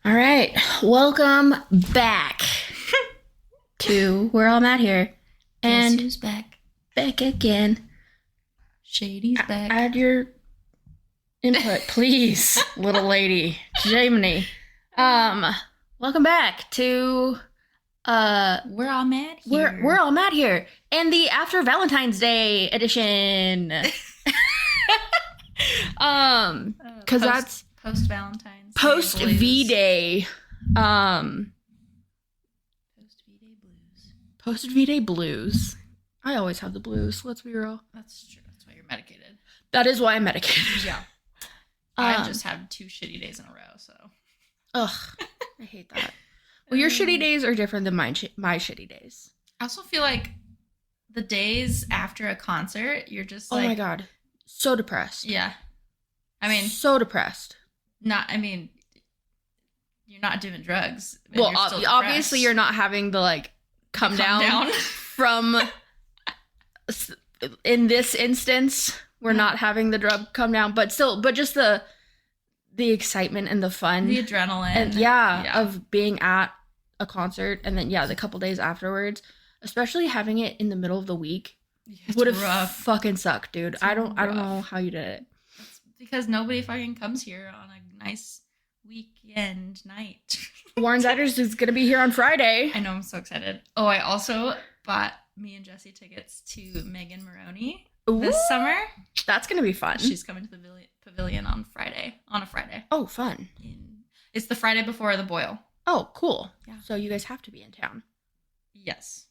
All right, welcome back to Where I'm At Here. Guess And who's back? back again. Shady's back. Add your input, please, little lady. Jiminy. Welcome back to Where I'm at here. Where I'm At Here. And the After Valentine's Day edition. Because that's post Valentine's post V-Day. Post V-Day blues. Post V-Day blues. I always have the blues, let's be real. That's true. That's why you're medicated. That is why I'm medicated. Yeah. I've just had 2 shitty days in a row, so. Ugh. I hate that. Well, your shitty days are different than my shitty days. I also feel like the days after a concert, you're just like, oh my God. So depressed. Yeah. I mean. So depressed. You're not doing drugs. Well, obviously you're not having the, come down from, in this instance, we're not having the drug come down, but just the excitement and the fun. The adrenaline. And of being at a concert and then, the couple days afterwards, especially having it in the middle of the week would have fucking sucked, dude. I don't know how you did it. It's because nobody fucking comes here on a nice weekend night. Warren Ziders is going to be here on Friday. I know, I'm so excited. Oh, I also bought me and Jesse tickets to Megan Maroney this summer. That's going to be fun. She's coming to the pavilion on a Friday. Oh, fun. It's the Friday before the Boil. Oh, cool. Yeah. So you guys have to be in town. Yes.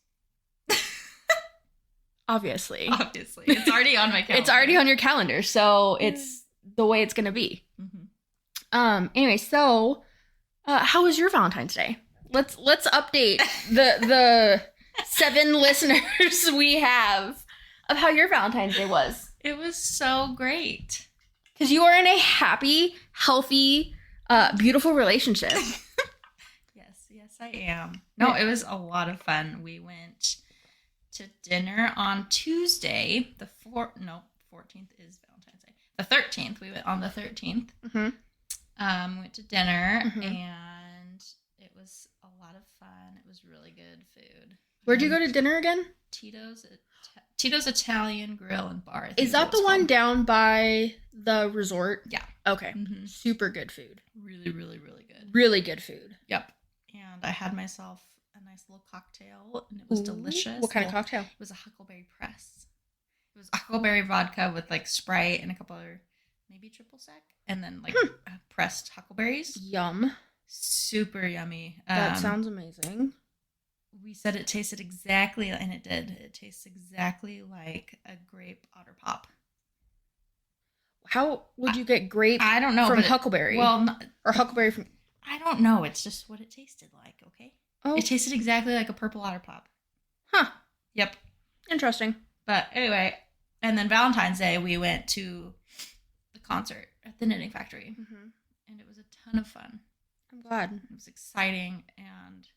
Obviously. It's already on my calendar. It's already on your calendar, so it's the way it's going to be. Mm-hmm. Anyway, so how was your Valentine's Day? Let's update the 7 listeners we have of how your Valentine's Day was. It was so great. Because you are in a happy, healthy, beautiful relationship. Yes, I am. No, it was a lot of fun. We went to dinner on Tuesday. 14th is Valentine's Day. The 13th. We went on the 13th. Mm-hmm. Went to dinner, and it was a lot of fun. It was really good food. Where'd you go to dinner again? Tito's Italian Grill and Bar. Is that the one down by the resort? Yeah. Okay. Mm-hmm. Super good food. Really, really, really good. Really good food. Yep. And I had myself a nice little cocktail, and it was delicious. What kind of cocktail? It was a huckleberry press. It was huckleberry vodka with Sprite and a couple other, maybe triple sec, and then pressed huckleberries. Yum. Super yummy. That sounds amazing. We said it tasted exactly, and it did. It tastes exactly like a grape otter pop. How would you get grape? I don't know from huckleberry. Or huckleberry from. I don't know. It's just what it tasted like. Okay. Oh. It tasted exactly like a purple otter pop. Huh. Yep. Interesting. But anyway, and then Valentine's Day we went to the concert at the Knitting Factory, and it was a ton of fun. I'm glad. It was exciting, and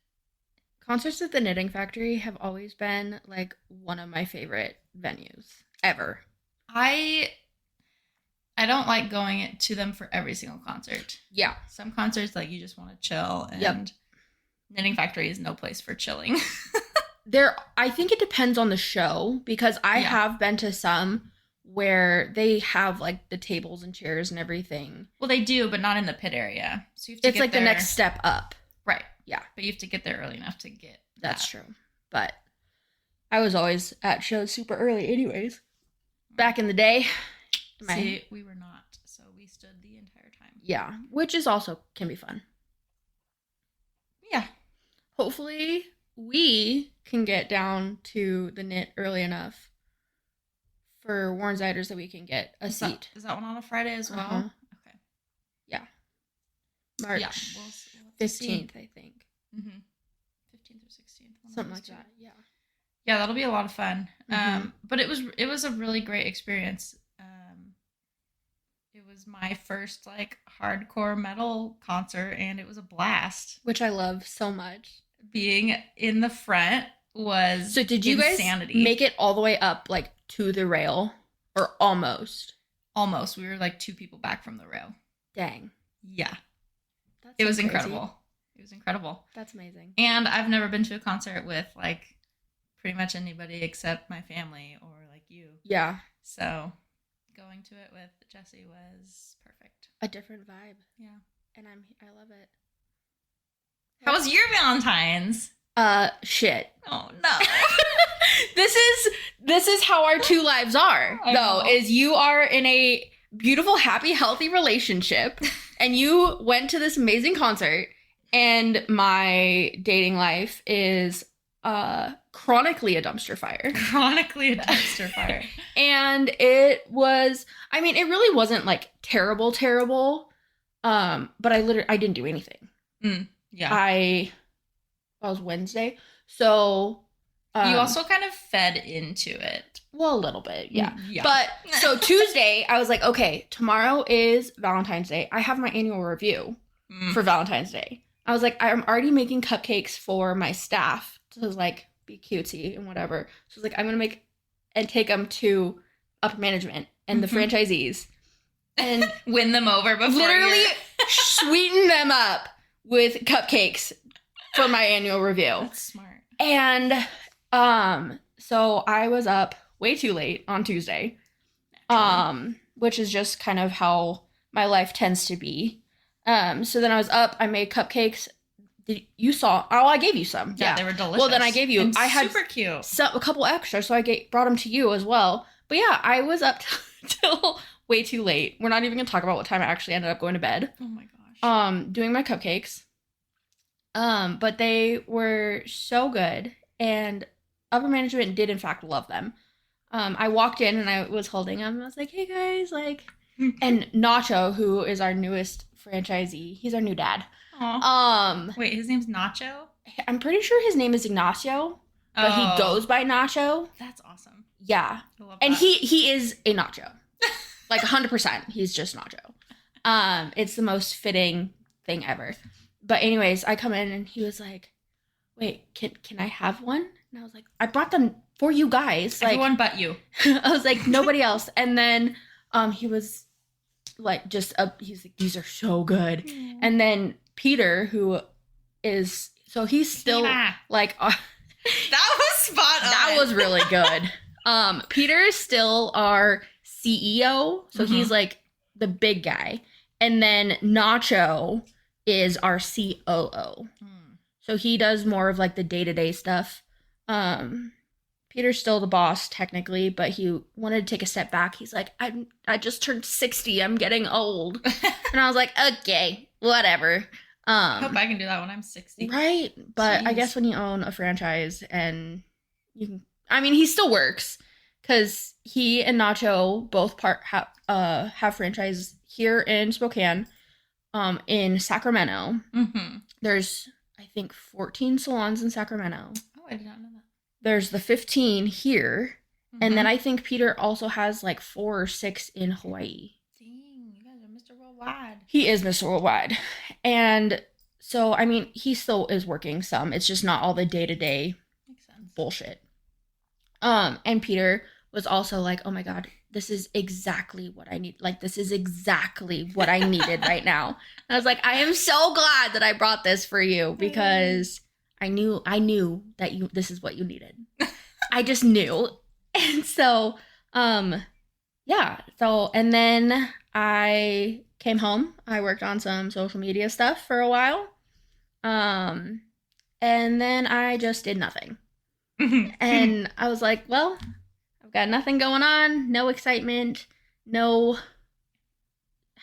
concerts at the Knitting Factory have always been one of my favorite venues ever. I don't like going to them for every single concert. Yeah. Some concerts you just want to chill, and Knitting Factory is no place for chilling. I think it depends on the show, because I have been to some where they have the tables and chairs and everything. Well, they do, but not in the pit area. So you have to it's the next step up. Right. Yeah. But you have to get there early enough to get That's true. But I was always at shows super early anyways. Back in the day. See, we were not. So we stood the entire time. Yeah. Which is also can be fun. Yeah. Hopefully we can get down to the knit early enough for Warren Ziders that we can get a seat. Is that one on a Friday as well? Uh-huh. Okay. Yeah. March 15th, I think. 15th or 16th. Something like that, yeah. Yeah, that'll be a lot of fun. But it was a really great experience. It was my first hardcore metal concert, and it was a blast. Which I love so much. Being in the front was So did you insanity. Guys make it all the way up to the rail, or almost? Almost. We were 2 people back from the rail. Dang. Yeah. That's It was incredible. It was incredible. That's amazing. And I've never been to a concert with like pretty much anybody except my family or like you. Yeah. So going to it with Jesse was perfect. A different vibe. Yeah. And I love it. How was your Valentine's? Shit. Oh no. This is how our two lives are, though, is you are in a beautiful, happy, healthy relationship, and you went to this amazing concert, and my dating life is chronically a dumpster fire. Chronically a dumpster fire. And it was, I mean, it really wasn't like terrible, but I didn't do anything. Yeah. I was Wednesday, so you also kind of fed into it. Well, a little bit, yeah. Yeah. But so Tuesday, I was like, okay, tomorrow is Valentine's Day. I have my annual review for Valentine's Day. I was like, I'm already making cupcakes for my staff to like be cutesy and whatever. So I was like, I'm gonna make and take them to upper management and the franchisees and win them over before literally sweeten them up with cupcakes for my annual review. That's smart. And so I was up way too late on Tuesday, which is just kind of how my life tends to be. So then I was up, I made cupcakes. You saw? Oh, I gave you some. Yeah, they were delicious. Well, then I gave you. And I had super cute. A couple extra, so I brought them to you as well. But yeah, I was up till way too late. We're not even gonna talk about what time I actually ended up going to bed. Oh my gosh. Doing my cupcakes. But they were so good, and upper management did in fact love them. I walked in and I was holding them. And I was like, "Hey guys!" Like, and Nacho, who is our newest franchisee, he's our new dad. Aww. Wait, his name's Nacho? I'm pretty sure his name is Ignacio, but he goes by Nacho. That's awesome. Yeah, I love and that. he is a Nacho, like 100%. He's just Nacho. It's the most fitting thing ever. But anyways, I come in and he was like, "Wait, can I have one?" And I was like, "I brought them for you guys." Like, everyone but you. I was like, nobody else. And then he was like, he's like, "These are so good." Aww. And then Peter, who is, so he's still like, that was spot on. That was really good. Peter is still our CEO, so he's like the big guy. And then Nacho is our COO. So he does more of like the day-to-day stuff. Peter's still the boss technically, but he wanted to take a step back. He's like, I just turned 60. I'm getting old. And I was like, okay, whatever. I hope I can do that when I'm 60. Right? But I guess when you own a franchise and you can, I mean, he still works because he and Nacho both have franchise here in Spokane. In Sacramento. There's, I think, 14 salons in Sacramento. Oh, I did not know that. There's the 15 here. And then I think Peter also has like 4 or 6 in Hawaii. Dang, you guys are Mr. Worldwide. He is Mr. Worldwide. And so, I mean, he still is working some. It's just not all the day-to-day bullshit. And Peter was also like, "Oh my God, this is exactly what I need. Like, this is exactly what I needed right now." And I was like, "I am so glad that I brought this for you because I knew that this is what you needed." I just knew. And so, yeah. So, and then I came home. I worked on some social media stuff for a while. And then I just did nothing. And I was like, well, I've got nothing going on, no excitement, no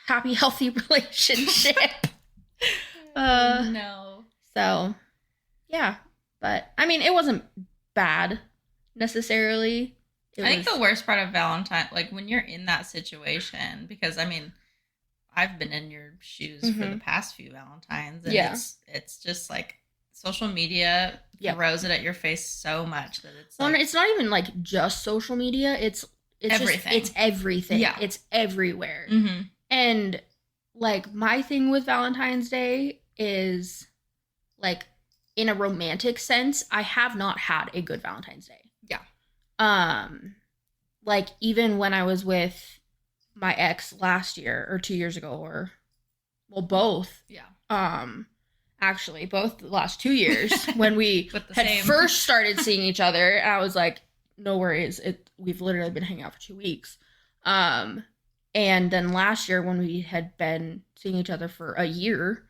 happy, healthy relationship. No. So, yeah. But, I mean, it wasn't bad, necessarily. I think the worst part of Valentine, like, when you're in that situation, because, I mean, I've been in your shoes for the past few Valentines, and it's just, like, social media throws it at your face so much that it's like, well, it's not even like just social media. It's everything. It's everything. Yeah. It's everywhere. And like my thing with Valentine's Day is like in a romantic sense, I have not had a good Valentine's Day. Yeah. Like even when I was with my ex last year or 2 years ago or well, both. Yeah. Actually, both the last 2 years when we had first started seeing each other, I was like, no worries. We've literally been hanging out for 2 weeks. And then last year when we had been seeing each other for a year,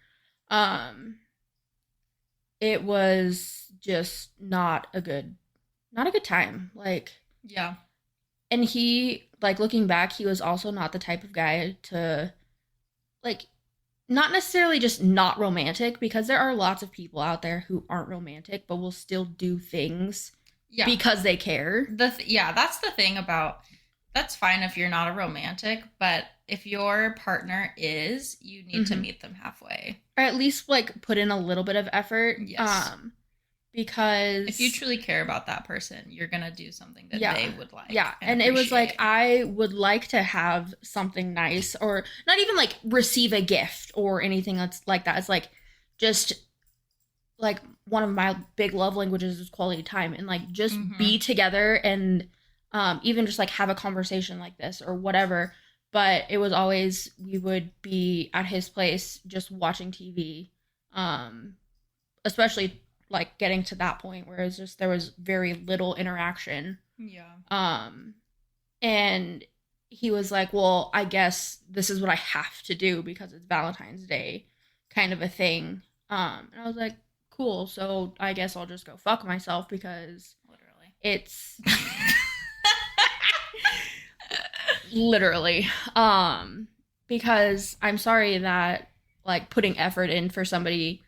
it was just not a good time. Like, yeah. And he, like, looking back, he was also not the type of guy to, like, not necessarily just not romantic, because there are lots of people out there who aren't romantic but will still do things because they care. That's the thing about, that's fine if you're not a romantic, but if your partner is, you need to meet them halfway. Or at least, like, put in a little bit of effort. Yes. Because if you truly care about that person, you're going to do something that they would like. Yeah. And it was like, I would like to have something nice, or not even like receive a gift or anything that's like that. It's like, just like, one of my big love languages is quality time, and like just be together, and even just like have a conversation like this or whatever. But it was always, we would be at his place just watching TV, especially like getting to that point where it's just, there was very little interaction. Yeah. And he was like, well, I guess this is what I have to do because it's Valentine's Day, kind of a thing. And I was like, cool, so I guess I'll just go fuck myself, because literally it's literally, because I'm sorry that, like, putting effort in for somebody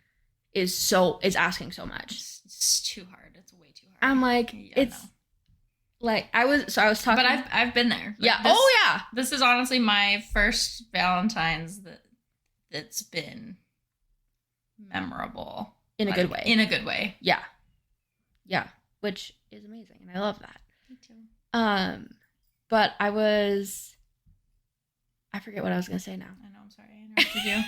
is asking so much. It's too hard. It's way too hard. I'm like, like, I was talking, but I've been there. Like, This is honestly my first Valentine's that's been memorable in a good way. In a good way. Yeah, which is amazing, and I love that. Me too. But I forget what I was gonna say now. I know, I'm sorry, I interrupted you.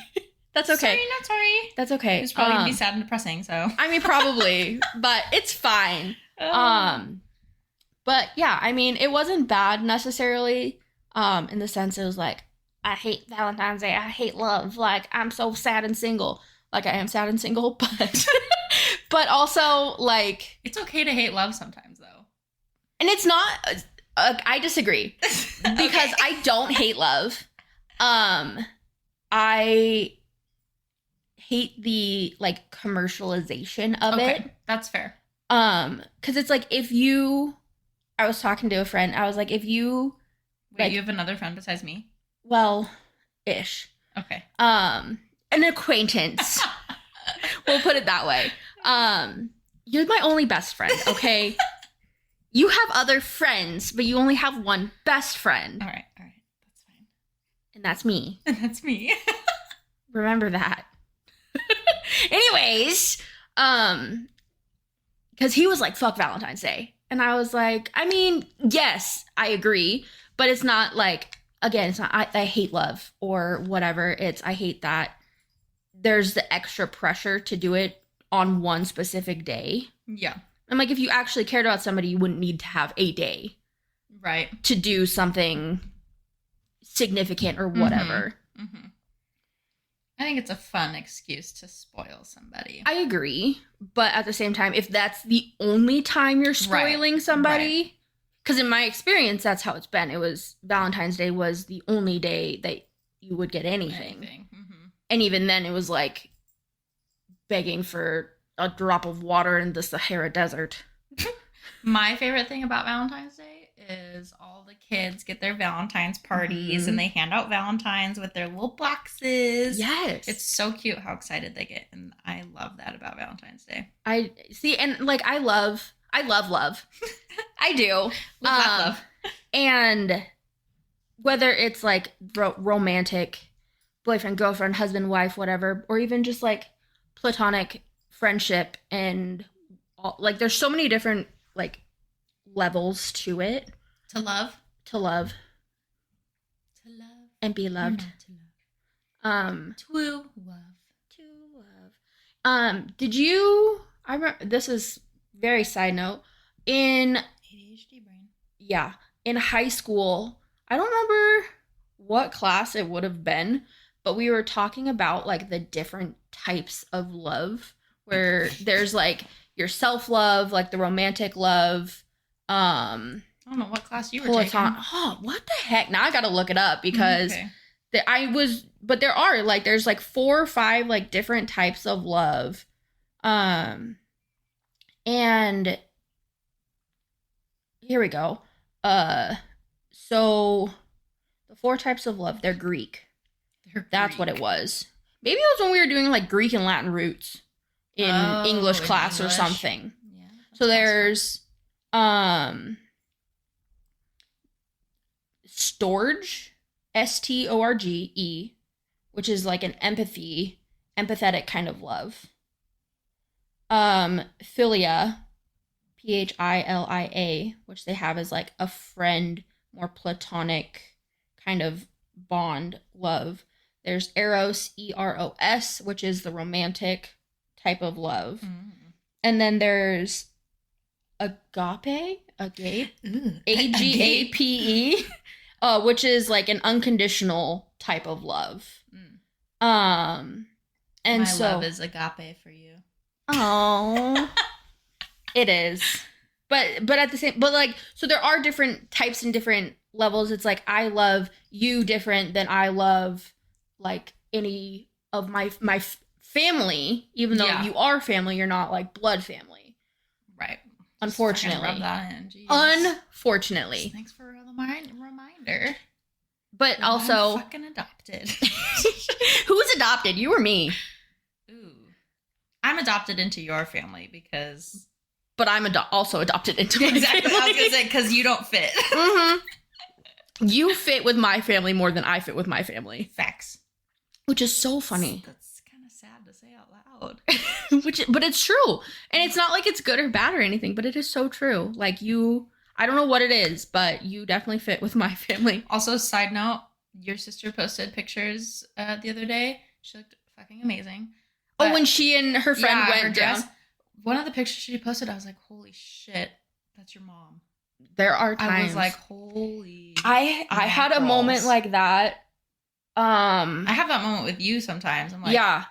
That's okay. Sorry, not sorry. That's okay. It's probably gonna be sad and depressing, so. I mean, probably, but it's fine. But yeah, I mean, it wasn't bad necessarily, in the sense it was like, I hate Valentine's Day, I hate love, like, I'm so sad and single. Like, I am sad and single, but but also, like, it's okay to hate love sometimes, though. And it's not, I disagree, because I don't hate love. I hate the, like, commercialization of it. That's fair. Because it's like, I was talking to a friend, I was like, if you... Wait, like, you have another friend besides me? Well, ish. Okay. An acquaintance. We'll put it that way. You're my only best friend, okay? You have other friends, but you only have one best friend. All right. That's fine. And that's me. Remember that. Anyways, because he was like, fuck Valentine's Day. And I was like, I mean, yes, I agree, but it's not like, again, it's not, I hate love or whatever. It's, I hate that there's the extra pressure to do it on one specific day. Yeah. I'm like, if you actually cared about somebody, you wouldn't need to have a day. Right. To do something significant or whatever. Mm-hmm. I think it's a fun excuse to spoil somebody. I agree. But at the same time, if that's the only time you're spoiling somebody, because in my experience, that's how it's been. It was, Valentine's Day was the only day that you would get anything. Mm-hmm. And even then, it was like begging for a drop of water in the Sahara Desert. My favorite thing about Valentine's Day is all the kids get their Valentine's parties and they hand out Valentines with their little boxes. Yes. It's so cute how excited they get. And I love that about Valentine's Day. I see. And like, I love love. I do. Love. And whether it's like romantic, boyfriend, girlfriend, husband, wife, whatever, or even just like platonic friendship, and all, like, there's so many different like levels to it. To love and be loved. To love. Did you, I remember, this is very side note, in ADHD brain. Yeah, in high school, I don't remember what class it would have been, but we were talking about like the different types of love where there's like your self-love, like the romantic love, I don't know what class you were taking. Oh, what the heck? Now I gotta look it up because but there are like there's like 4 or 5 like different types of love. And here we go. So the 4 types of love, they're Greek. That's what it was. Maybe it was when we were doing like Greek and Latin roots in English class or something. Yeah, so there's storge, STORGE, which is like an empathetic kind of love. Philia, PHILIA, which they have as like a friend, more platonic kind of bond love. There's Eros, EROS, which is the romantic type of love. And then there's agape, AGAPE, which is like an unconditional type of love. And my love is agape for you. Oh, it is. But at the same, but like, so there are different types and different levels. It's like I love you different than I love like any of my family, even though you are family, you're not like blood family. Right. Unfortunately. Rub that in. Unfortunately. Thanks for the reminder. But also, I'm fucking adopted. Who's adopted? You or me? Ooh. I'm adopted into your family because... But I'm also adopted into my family. I was going to say, because you don't fit. You fit with my family more than I fit with my family. Facts. Which is so funny. That's kind of sad to say out loud. But it's true. And it's not like it's good or bad or anything, but it is so true. Like I don't know what it is, but you definitely fit with my family. Also, side note, your sister posted pictures the other day. She looked fucking amazing. But when she and her friend went down. One of the pictures she posted, I was like, holy shit, that's your mom. There are times. I was like, holy. I had a moment like that. I have that moment with you sometimes. I'm like, yeah,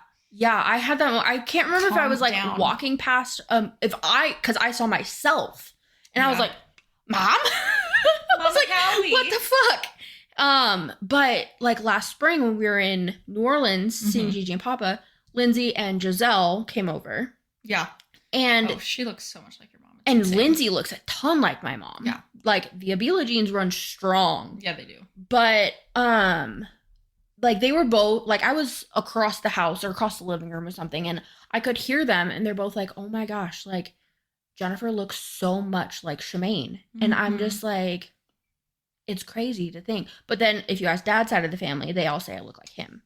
I had that. I can't remember if I was like walking past. Because I saw myself, and I was like, Mom. I was like, Callie. What the fuck? But like last spring when we were in New Orleans seeing Gigi and Papa, Lindsay and Giselle came over. Yeah. And she looks so much like your mom. And insane. Lindsay looks a ton like my mom. Yeah. Like the Abila genes run strong. Yeah, they do. But like they were both like I was across the house or across the living room or something, and I could hear them, and they're both like, "Oh my gosh, like Jennifer looks so much like Shemaine," and I'm just like, it's crazy to think. But then if you ask Dad's side of the family, they all say I look like him.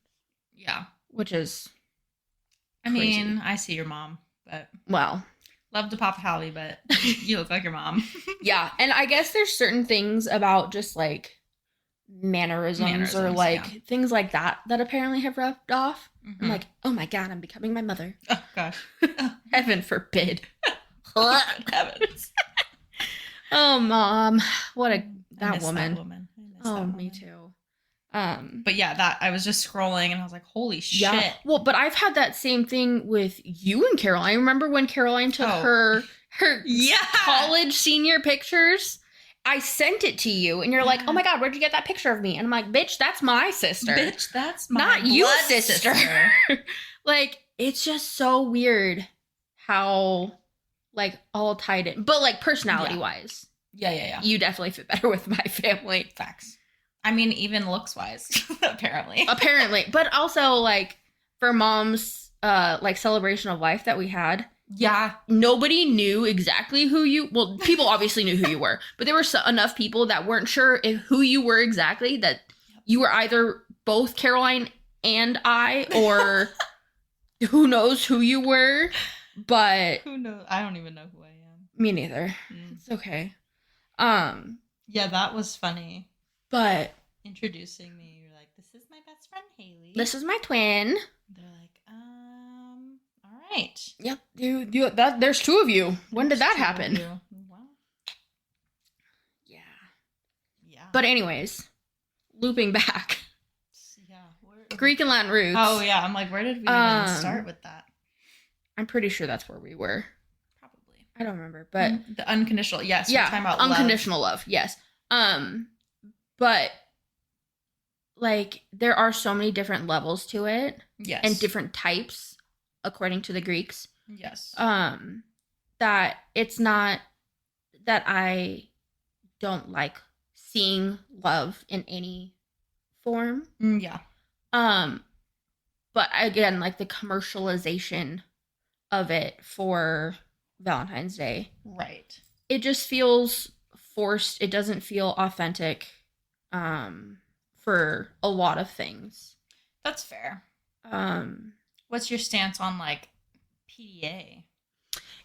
Yeah, which is. I mean, I see your mom. But love to Papa Hallie, but you look like your mom. Yeah, and I guess there's certain things about just like mannerisms or like things like that apparently have rubbed off. I'm like, oh my god, I'm becoming my mother. Oh gosh, heaven forbid. Heavens. Oh, Mom, that woman. Oh, me too. But yeah, that I was just scrolling and I was like, holy shit. Well, but I've had that same thing with you and Caroline. I remember when Caroline took her college senior pictures. I sent it to you and you're like, oh my god, where'd you get that picture of me? And I'm like, bitch, that's my sister. Bitch, that's my not you sister. Like, it's just so weird how like all tied in. But like personality wise. Yeah. You definitely fit better with my family. Facts. I mean, even looks-wise, apparently. But also, like, for Mom's, like, celebration of life that we had. Yeah. Nobody knew exactly who you... Well, people obviously knew who you were. But there were enough people that weren't sure who you were exactly, that you were either both Caroline and I, or who knows who you were. But... Who knows? I don't even know who I am. Me neither. It's okay. Yeah, that was funny. But introducing me, you're like, this is my best friend Haley. This is my twin. They're like, all right. Yep. There's 2 of you. When did that happen? Wow. Yeah. But anyways, looping back. Yeah. Greek and Latin roots. Oh, yeah. I'm like, where did we even start with that? I'm pretty sure that's where we were. Probably. I don't remember, but... The unconditional, yes. Yeah, we're talking about unconditional love, yes. But, like, there are so many different levels to it. Yes. And different types, according to the Greeks. Yes. That it's not that I don't like seeing love in any form. Yeah. But again, like the commercialization of it for Valentine's Day. Right. It just feels forced. It doesn't feel authentic for a lot of things. That's fair. What's your stance on like PDA?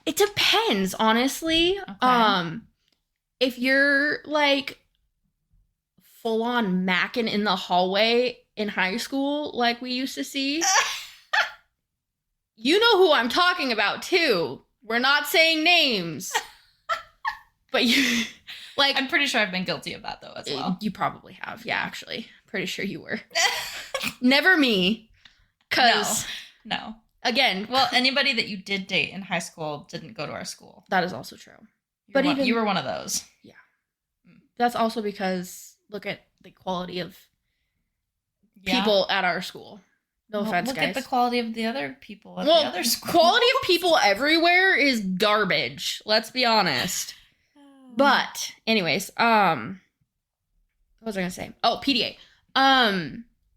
It depends, honestly. Okay. If you're like full on macking in the hallway in high school, like we used to see, you know who I'm talking about too. We're not saying names, but you like. I'm pretty sure I've been guilty of that though as well. You probably have, yeah. Actually, pretty sure you were. Never me, cause no. Again, well, anybody that you did date in high school didn't go to our school. That is also true. You were one of those. Yeah. That's also because look at the quality of people at our school. No offense, look guys. Look at the quality of the other people at the other school. Quality of people everywhere is garbage. Let's be honest. But, anyways, what was I gonna say? Oh, PDA.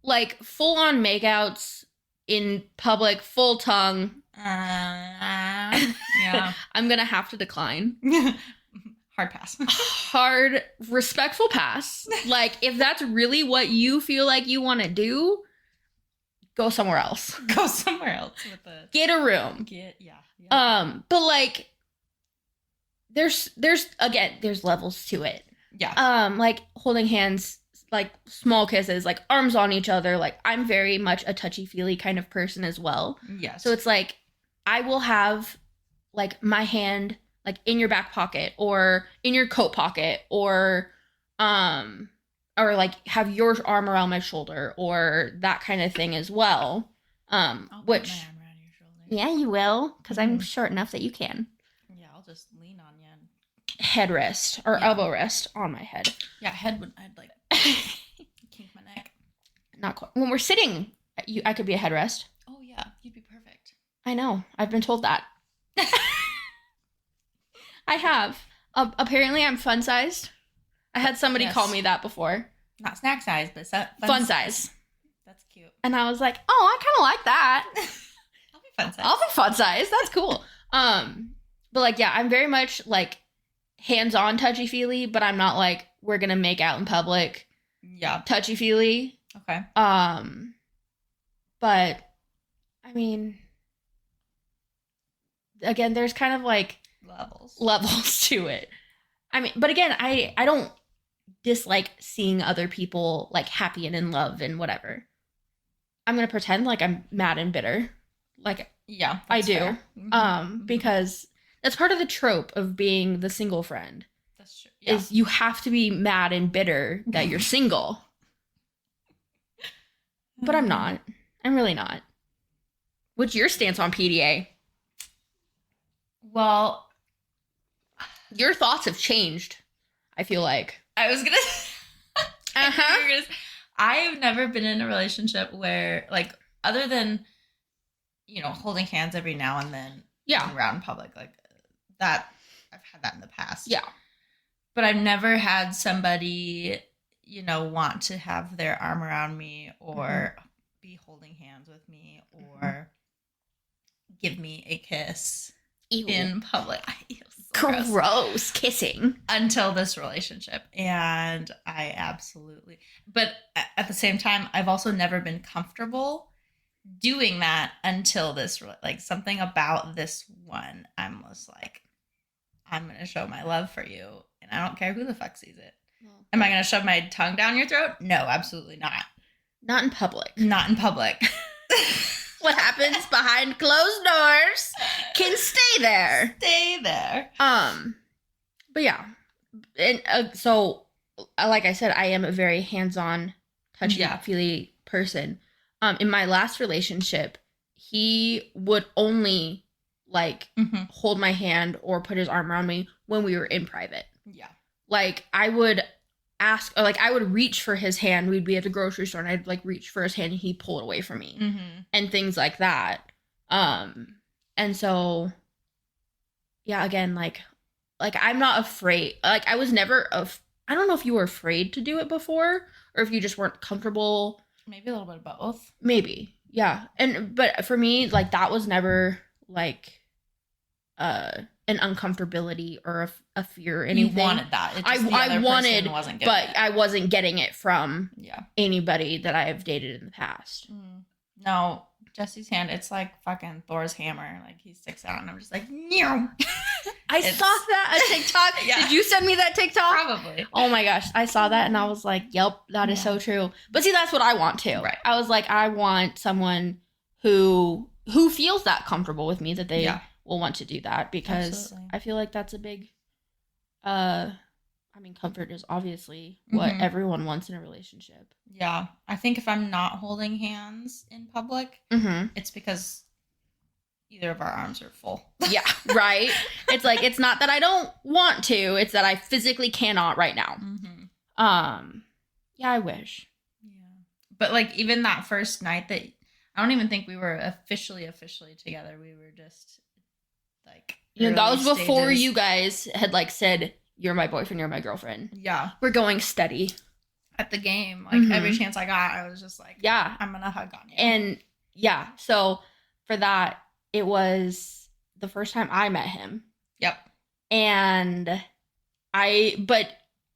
Like full on makeouts in public, full tongue. Yeah. I'm gonna have to decline. Hard pass. Hard, respectful pass. Like, if that's really what you feel like you want to do, go somewhere else. Go somewhere else with the... Get a room. Yeah. But like, there's levels to it. Yeah. Like holding hands, like small kisses, like arms on each other. Like, I'm very much a touchy-feely kind of person as well. Yes. So it's like, I will have like my hand like in your back pocket or in your coat pocket or like have your arm around my shoulder or that kind of thing as well. I'll put my arm around your shoulder. Yeah, you will, because I'm short enough that you can. Yeah, I'll just lean on you. Headrest or elbow rest on my head. Yeah, I'd like kink my neck. Not quite. When we're sitting, I could be a headrest. Oh yeah, you'd be perfect. I know. I've been told that. I have. Apparently, I'm fun sized. I had somebody call me that before. Not snack size, but fun size. That's cute. And I was like, oh, I kind of like that. I'll be fun size. I'll be fun size. That's cool. But like, yeah, I'm very much like hands-on touchy-feely, but I'm not like, we're gonna make out in public. Yeah. Touchy-feely. Okay. But I mean, again, there's kind of like levels to it. I mean, but again, I don't dislike seeing other people like happy and in love and whatever. I'm gonna pretend like I'm mad and bitter, like I do, mm-hmm. Because that's part of the trope of being the single friend. That's true. Yeah. Is you have to be mad and bitter that you're single. But I'm not. I'm really not. What's your stance on PDA? Well, your thoughts have changed, I feel like. I was gonna... I've never been in a relationship where, like, other than, holding hands every now and then around in public, like, that, I've had that in the past. Yeah. But I've never had somebody, want to have their arm around me or be holding hands with me or give me a kiss. Ew. In public. So gross kissing. Until this relationship. And I absolutely... But at the same time, I've also never been comfortable doing that until this... Like, something about this one, I'm just like, I'm going to show my love for you. And I don't care who the fuck sees it. Well, am I going to shove my tongue down your throat? No, absolutely not. Not in public. Not in public. What happens behind closed doors can stay there. Stay there. But yeah. And so, like I said, I am a very hands-on, touchy-feely person. in my last relationship, he would only like hold my hand or put his arm around me when we were in private. Yeah. Like I would ask, or like I would reach for his hand. We'd be at the grocery store and I'd like reach for his hand and he'd pull it away from me and things like that. And so, yeah, again, like I'm not afraid. Like I was never I don't know if you were afraid to do it before or if you just weren't comfortable. Maybe a little bit of both. Maybe. Yeah. But for me, like that was never like an uncomfortability or a fear or anything. You wanted that. It just I wanted, wasn't but it. I wasn't getting it from yeah anybody that I have dated in the past. No, Jesse's hand, it's like fucking Thor's hammer. Like he sticks out and I'm just like, no. I saw that on TikTok. Yeah. Did you send me that TikTok? Probably. Oh my gosh. I saw that and I was like, yep, that is so true. But see, that's what I want too. Right. I was like, I want someone who feels that comfortable with me that they will want to do that because absolutely. I feel like that's a big I mean, comfort is obviously what everyone wants in a relationship. Yeah. I think if I'm not holding hands in public, it's because either of our arms are full. Yeah, right? It's like, it's not that I don't want to, it's that I physically cannot right now. Yeah, I wish. Yeah. But like even that first night that I don't even think we were officially together. We were just like, you know, that was before you guys had like said, you're my boyfriend, you're my girlfriend. Yeah. We're going steady. At the game. Like every chance I got, I was just like, yeah, I'm going to hug on you. And yeah, so for that, it was the first time I met him. Yep. And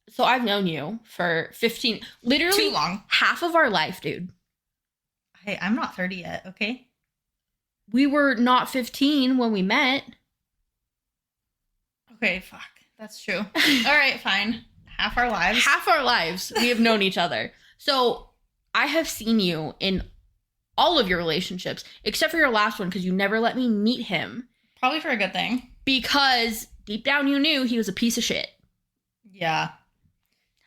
so I've known you for 15, literally too long. Half of our life, dude. Hey, I'm not 30 yet, okay? We were not 15 when we met. Okay, fuck. That's true. All right, fine. Half our lives. Half our lives we have known each other. So I have seen you in all of your relationships, except for your last one, because you never let me meet him. Probably for a good thing. Because deep down you knew he was a piece of shit. Yeah.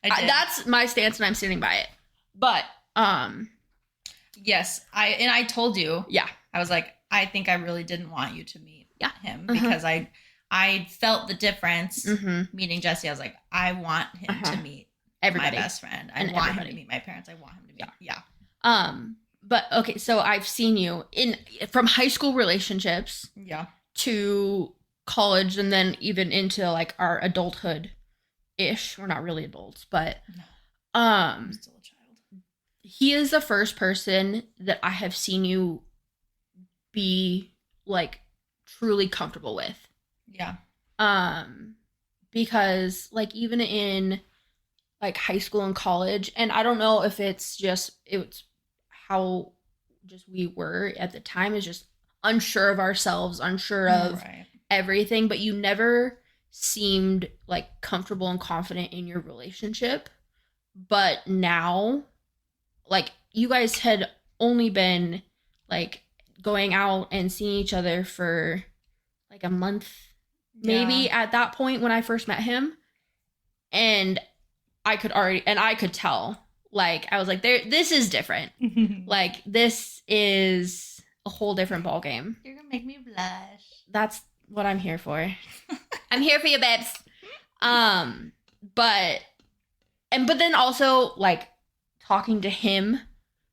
I did. That's my stance and I'm standing by it. But, yes, I told you. Yeah. I was like, I think I really didn't want you to meet him because I felt the difference meeting Jesse. I was like, I want him to meet everybody. My best friend. I want him to meet my parents. I want him to meet. Yeah. But okay, so I've seen you from high school relationships. Yeah. To college and then even into like our adulthood ish. We're not really adults, but I'm still a child. He is the first person that I have seen you be like truly comfortable with. Yeah. Because like even in like high school and college, and I don't know if it's how just we were at the time, is just unsure of ourselves, unsure of everything, but you never seemed like comfortable and confident in your relationship. But now, like you guys had only been like going out and seeing each other for like a month maybe at that point when I first met him, and I could tell, like I was like, this is different. Like this is a whole different ball game. You're gonna make me blush. That's what I'm here for. I'm here for you, babes. But then also like talking to him,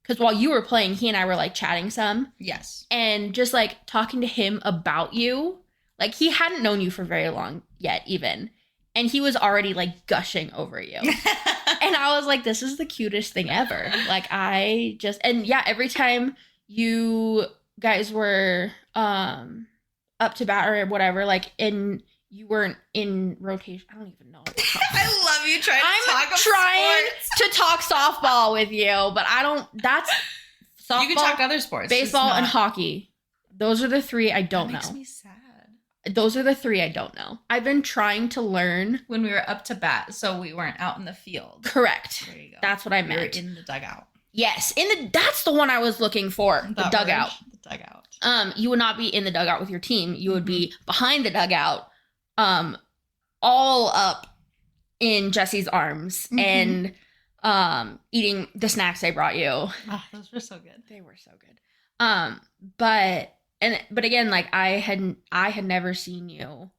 because while you were playing, he and I were like chatting some. Yes. And just like talking to him about you. Like, he hadn't known you for very long yet, even. And he was already, like, gushing over you. And I was like, this is the cutest thing ever. Like, and yeah, every time you guys were up to bat or whatever, like, you weren't in rotation. I don't even know. I love you trying to talk softball with you, but I don't, that's softball. You can talk other sports. Baseball and hockey. Those are the three I don't know. That makes me sad. Those are the three I don't know. I've been trying to learn. When we were up to bat, so we weren't out in the field. Correct. There you go. That's what I meant. We were in the dugout. Yes, that's the one I was looking for. The dugout. The dugout. You would not be in the dugout with your team. You would be behind the dugout, all up in Jesse's arms. And eating the snacks I brought you. Oh, those were so good. They were so good. But again, like I had never seen you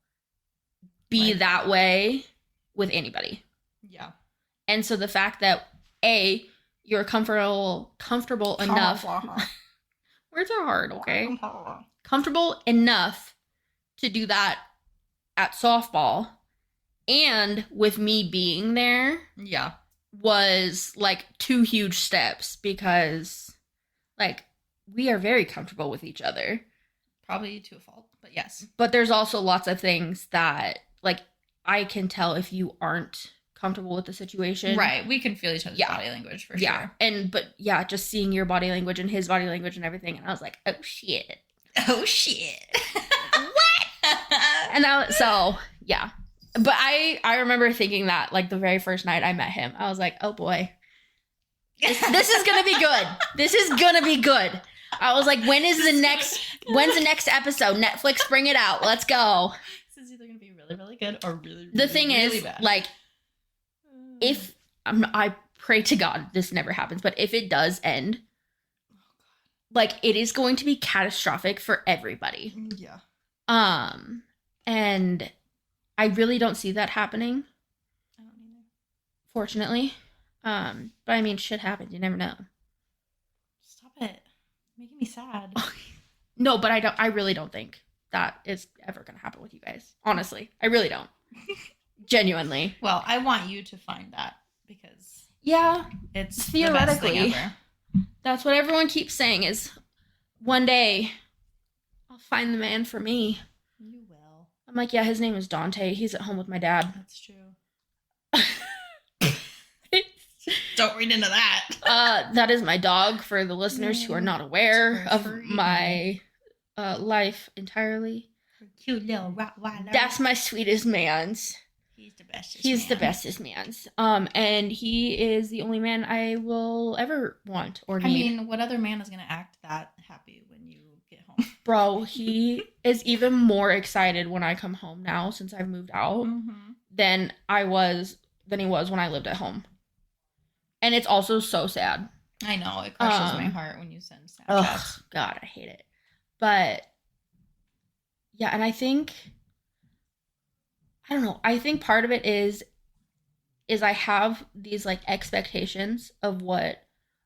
be Like that way with anybody. Yeah. And so the fact that you're comfortable enough. Words are hard, okay? Comfortable enough to do that at softball, and with me being there, yeah, was like 2 huge steps, because like we are very comfortable with each other. Probably to a fault, but yes. But there's also lots of things that like I can tell if you aren't comfortable with the situation. Right. We can feel each other's body language for sure. But just seeing your body language and his body language and everything, and I was like, oh shit. Oh shit. What? And yeah. But I remember thinking that like the very first night I met him, I was like, oh boy. This is gonna be good. This is gonna be good. I was like, when's the next episode? Netflix, bring it out. Let's go. This is either gonna be really, really good or really, the thing really is, bad. Like, if I pray to God this never happens, but if it does end, like it is going to be catastrophic for everybody. Yeah. And I really don't see that happening. I don't either. Fortunately. But I mean, shit happens. You never know. Stop it. Making me sad. No, but I really don't think that is ever going to happen with you guys. Honestly, I really don't. Genuinely. Well, I want you to find that, because it's theoretically the best thing ever. That's what everyone keeps saying, is one day I'll find the man for me. You will. I'm like, yeah, his name is Dante. He's at home with my dad. That's true. Don't read into that. That is my dog, for the listeners who are not aware of my life entirely. Cute little Rottweiler. That's my sweetest man's. He's the bestest. He's the bestest man's. And he is the only man I will ever want or need. I mean, what other man is gonna act that happy when you get home? Bro, he is even more excited when I come home now, since I've moved out, than he was when I lived at home. And it's also so sad. I know, it crushes my heart when you send Snapchats. Oh God, I hate it. But yeah, and I think part of it is I have these like expectations of what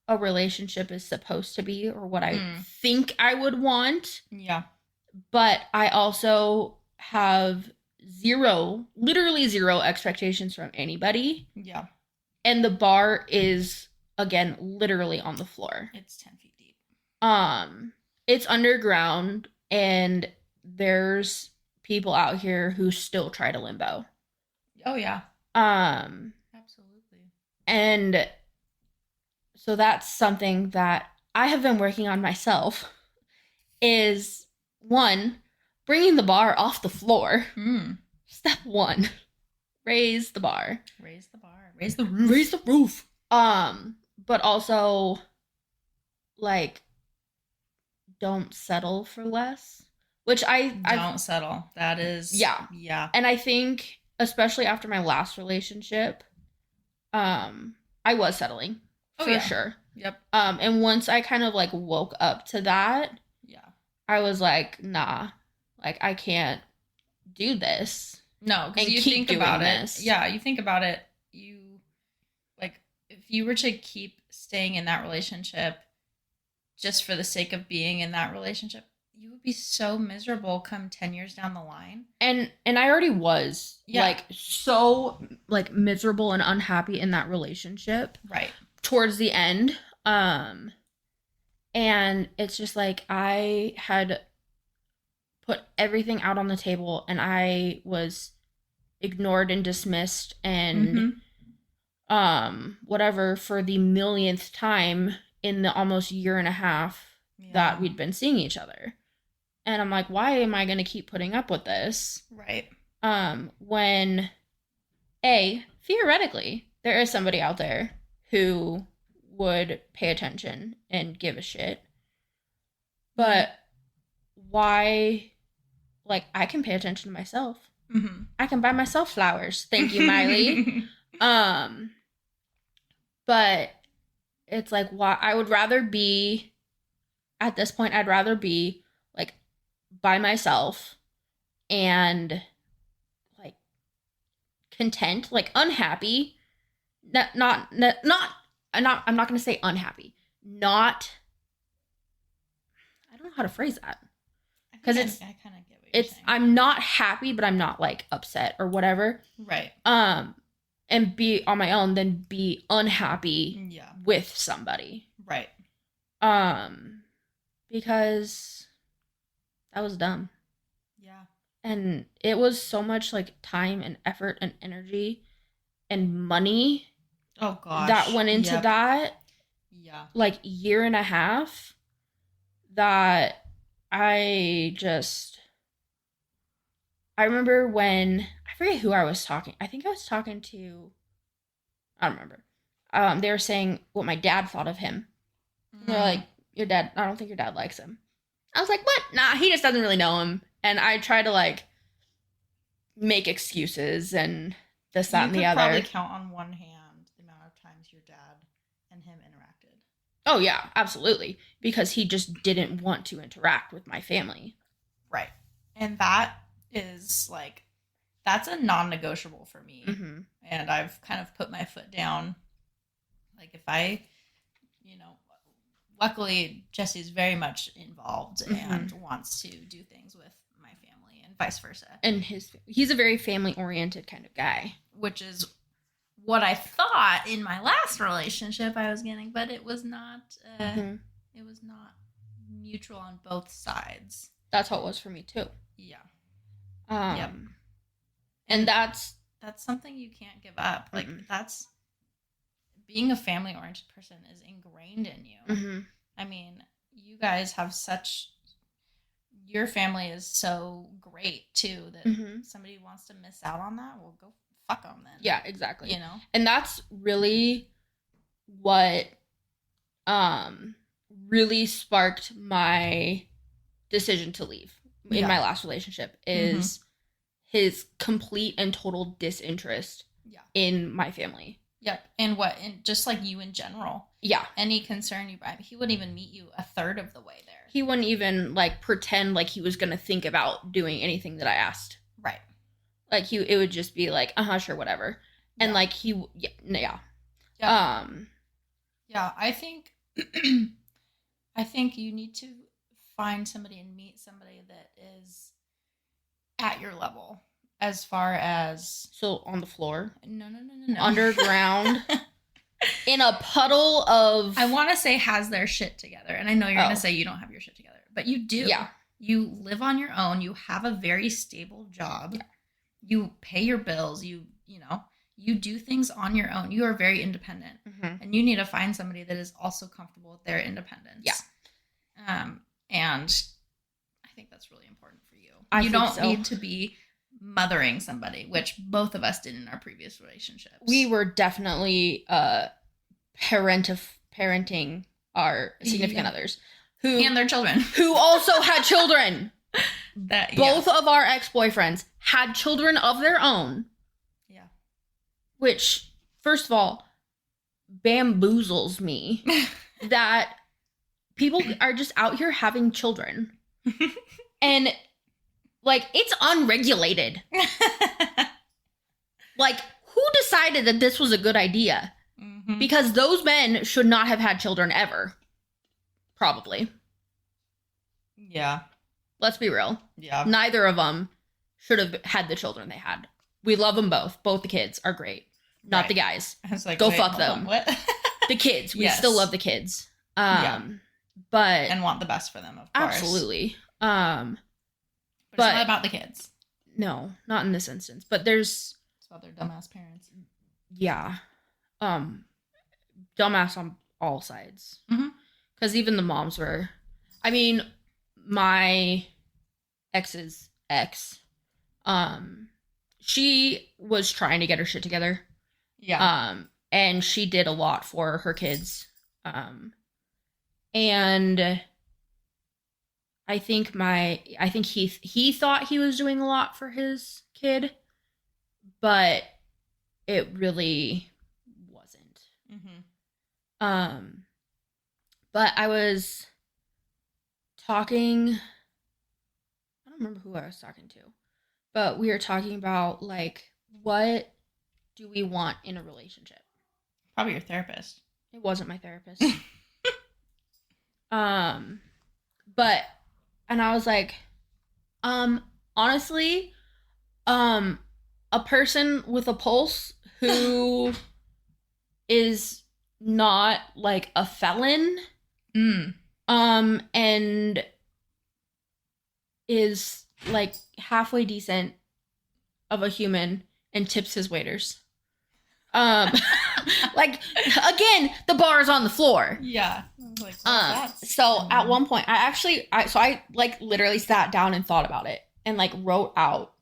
a relationship is supposed to be, or what I think I would want. Yeah. But I also have literally zero expectations from anybody. Yeah. And the bar is, again, literally on the floor. It's 10 feet deep. It's underground, and there's people out here who still try to limbo. Oh yeah. Absolutely. And so that's something that I have been working on myself, is 1, bringing the bar off the floor. Step 1, raise the bar. Raise the bar. Raise the roof. Raise the roof. But also, like, don't settle for less. Which don't settle. That is yeah. And I think, especially after my last relationship, I was settling for sure. Yep. And once I kind of like woke up to that, I was like, nah, like I can't do this. No, because you think about it. Yeah, you think about it. You like, if you were to keep staying in that relationship just for the sake of being in that relationship, you would be so miserable come 10 years down the line. And I already was like so like miserable and unhappy in that relationship. Right. Towards the end. And it's just like I had put everything out on the table, and I was ignored and dismissed and whatever for the millionth time in the almost year and a half that we'd been seeing each other. And I'm like, why am I going to keep putting up with this? Right. When theoretically there is somebody out there who would pay attention and give a shit. But why, like, I can pay attention to myself. I can buy myself flowers. Thank you, Miley. But it's like, why I would rather be at this point, I'd rather be like by myself and like content, like unhappy. I'm not going to say unhappy. Not, I don't know how to phrase that. Because I kind of get what you're saying. I'm not happy, but I'm not like upset or whatever. Right. And be on my own than be unhappy with somebody. Right. Because that was dumb. Yeah. And it was so much like time and effort and energy and money. Oh gosh. That went into that. Yeah. Like year and a half that I remember when, I forget who I was talking. I think I was talking to, I don't remember. They were saying what my dad thought of him. Mm-hmm. They're like, your dad, I don't think your dad likes him. I was like, what? Nah, he just doesn't really know him. And I try to like make excuses and this, that, and the other. You could probably count on one hand the amount of times your dad and him interacted. Oh yeah, absolutely. Because he just didn't want to interact with my family. Right. And that is like, that's a non-negotiable for me. Mm-hmm. And I've kind of put my foot down. Like if I, luckily Jesse's very much involved and wants to do things with my family and vice versa. And he's a very family-oriented kind of guy. Which is what I thought in my last relationship I was getting, but it was not, it was not mutual on both sides. That's how it was for me too. Yeah. Yep. And that's something you can't give up. Like that's being a family oriented person is ingrained in you. Mm-hmm. I mean, you guys have your family is so great too that somebody wants to miss out on that. Well, go fuck them then. Yeah, exactly. And that's really what really sparked my decision to leave in my last relationship is his complete and total disinterest in my family. Yep. And just like you in general. Yeah. Any concern you brought, he wouldn't even meet you a third of the way there. He wouldn't even like pretend like he was going to think about doing anything that I asked. Right. Like it would just be like, sure, whatever. And yeah. like Yeah. I think, I think you need to find somebody and meet somebody that is at your level. As far as... So, on the floor? No. Underground? In a puddle of... I want to say has their shit together. And I know you're going to say you don't have your shit together. But you do. Yeah. You live on your own. You have a very stable job. Yeah. You pay your bills. You do things on your own. You are very independent. Mm-hmm. And you need to find somebody that is also comfortable with their independence. Yeah. And I think that's really important for you. You don't need to be... mothering somebody, which both of us did in our previous relationships. We were definitely parenting our significant others and their children who also had children. Both of our ex-boyfriends had children of their own. Yeah. Which, first of all, bamboozles me that people are just out here having children. And like, it's unregulated. Like, who decided that this was a good idea? Mm-hmm. Because those men should not have had children ever. Probably. Yeah. Let's be real. Yeah. Neither of them should have had the children they had. We love them both. Both the kids are great. Not the guys. I was like, go fuck them. What? The kids. We still love the kids. But... And want the best for them, of course. Absolutely. But it's not about the kids. No, not in this instance. But it's about their dumbass parents. Yeah. Dumbass on all sides. Because even the moms were... I mean, my ex's ex, she was trying to get her shit together. Yeah. And she did a lot for her kids. And... I think he thought he was doing a lot for his kid, but it really wasn't. But I was talking, I don't remember who I was talking to, but we were talking about like what do we want in a relationship? Probably your therapist. It wasn't my therapist. But and I was like, honestly, a person with a pulse who is not like a felon, and is like halfway decent of a human and tips his waiters. Like again, the bar is on the floor. Yeah. Like, so at one point I like literally sat down and thought about it and like wrote out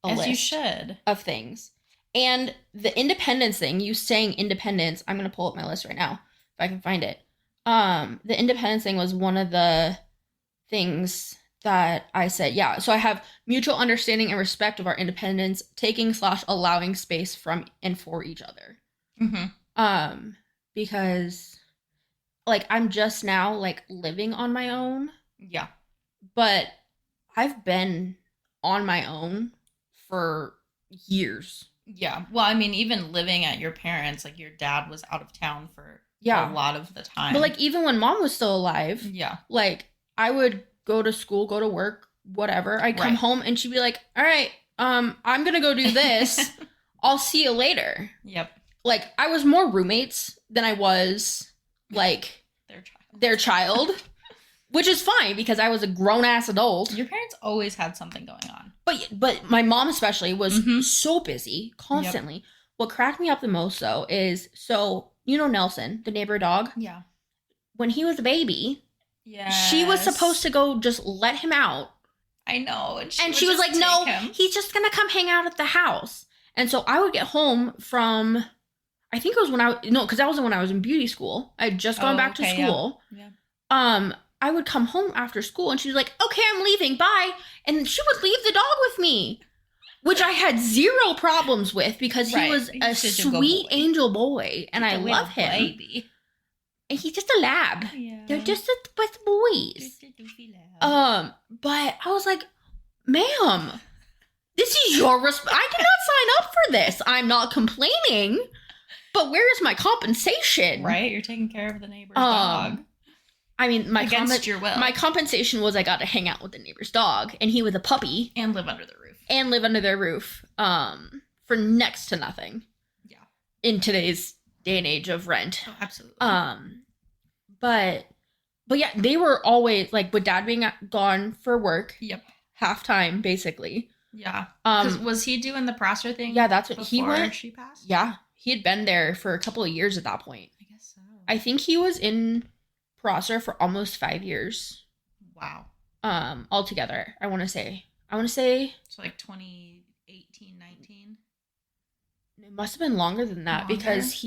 a list you should of things. And the independence thing, you saying independence, I'm gonna pull up my list right now if I can find it. The independence thing was one of the things that I said, yeah. So I have mutual understanding and respect of our independence, taking/allowing space from and for each other. Because like I'm just now like living on my own. Yeah. But I've been on my own for years. Yeah. Well, I mean, even living at your parents', like your dad was out of town for a lot of the time. But like even when mom was still alive, like I would go to school, go to work, whatever. I'd come home and she'd be like, all right, I'm gonna go do this. I'll see you later. Yep. Like I was more roommates than I was like their child. Which is fine because I was a grown-ass adult. Your parents always had something going on. But my mom especially was so busy constantly. Yep. What cracked me up the most, though, is, so, you know Nelson, the neighbor dog? Yeah. When he was a baby, she was supposed to go just let him out. I know. And she was like, no, he's just going to come hang out at the house. And so I would get home from, I think it was because that was when I was in beauty school. I had just gone back to school. Yeah. I would come home after school and she was like, okay, I'm leaving, bye. And she would leave the dog with me, which I had zero problems with because he was a sweet angel boy and I love him. Baby. And he's just a lab. Yeah. They're just the best boys. But I was like, ma'am, this is your I did not sign up for this. I'm not complaining, but where is my compensation? Right? You're taking care of the neighbor's dog. I mean, my your will. My compensation was I got to hang out with the neighbor's dog, and he was a puppy, and live under the roof, for next to nothing. Yeah, in today's day and age of rent. Oh, absolutely. But yeah, they were always like with dad being gone for work. Yep, half time basically. Yeah. Was he doing the Prosser thing? Yeah, that's what he went. She passed. Yeah, he had been there for a couple of years at that point. I guess so. I think he was in Prosser for almost 5 years. Wow. Altogether, I want to say. So like 2018, 19? It must have been longer than that because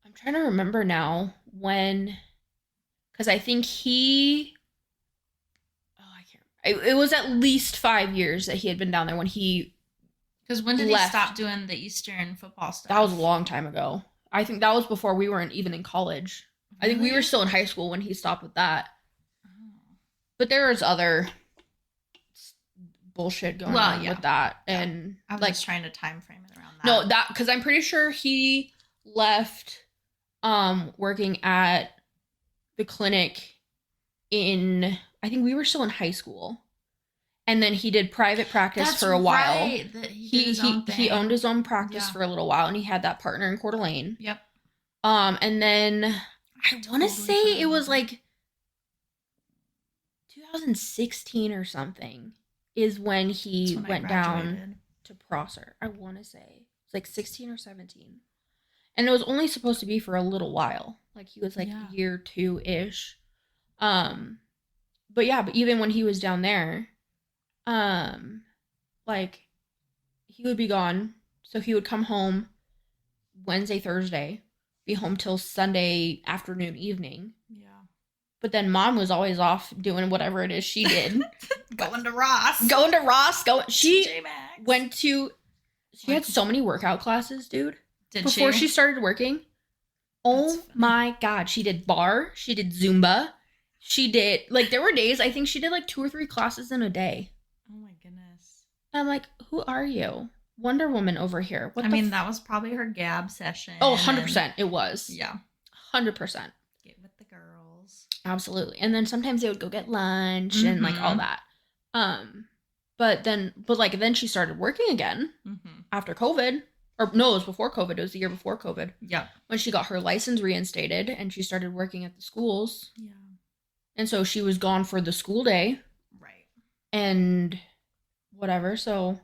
I'm trying to remember now when, because I think I can't, it was at least 5 years that he had been down there when he, because when did he stop doing the Eastern football stuff? That was a long time ago. I think that was before we weren't even in college. I think we were still in high school when he stopped with that. Oh. But there was other bullshit going on with that. And I was like trying to time frame it around that. No, because I'm pretty sure he left working at the clinic I think we were still in high school. And then he did private practice for a while. He owned his own practice for a little while, and he had that partner in Coeur d'Alene. Yep. And then I want to say it was like 2016 or something is when he went down to Prosser. I want to say it's like 16 or 17. And it was only supposed to be for a little while. Like he was like year 2-ish. But even when he was down there, like he would be gone. So he would come home Wednesday, Thursday, be home till Sunday afternoon, evening. Yeah. But then mom was always off doing whatever it is she did. Going to Ross. She went to, she had so many workout classes, dude. Did Before she started working. Oh my God. She did bar. She did Zumba. She did, like, there were days, I think she did like 2 or 3 classes in a day. Oh my goodness. I'm like, who are you? Wonder Woman over here. What I mean, that was probably her gab session. Oh, 100%. It was. Yeah. 100%. Get with the girls. Absolutely. And then sometimes they would go get lunch and like all that. But then she started working again after COVID. Or no, it was before COVID. It was the year before COVID. Yeah. When she got her license reinstated and she started working at the schools. Yeah. And so she was gone for the school day. Right. And whatever. So,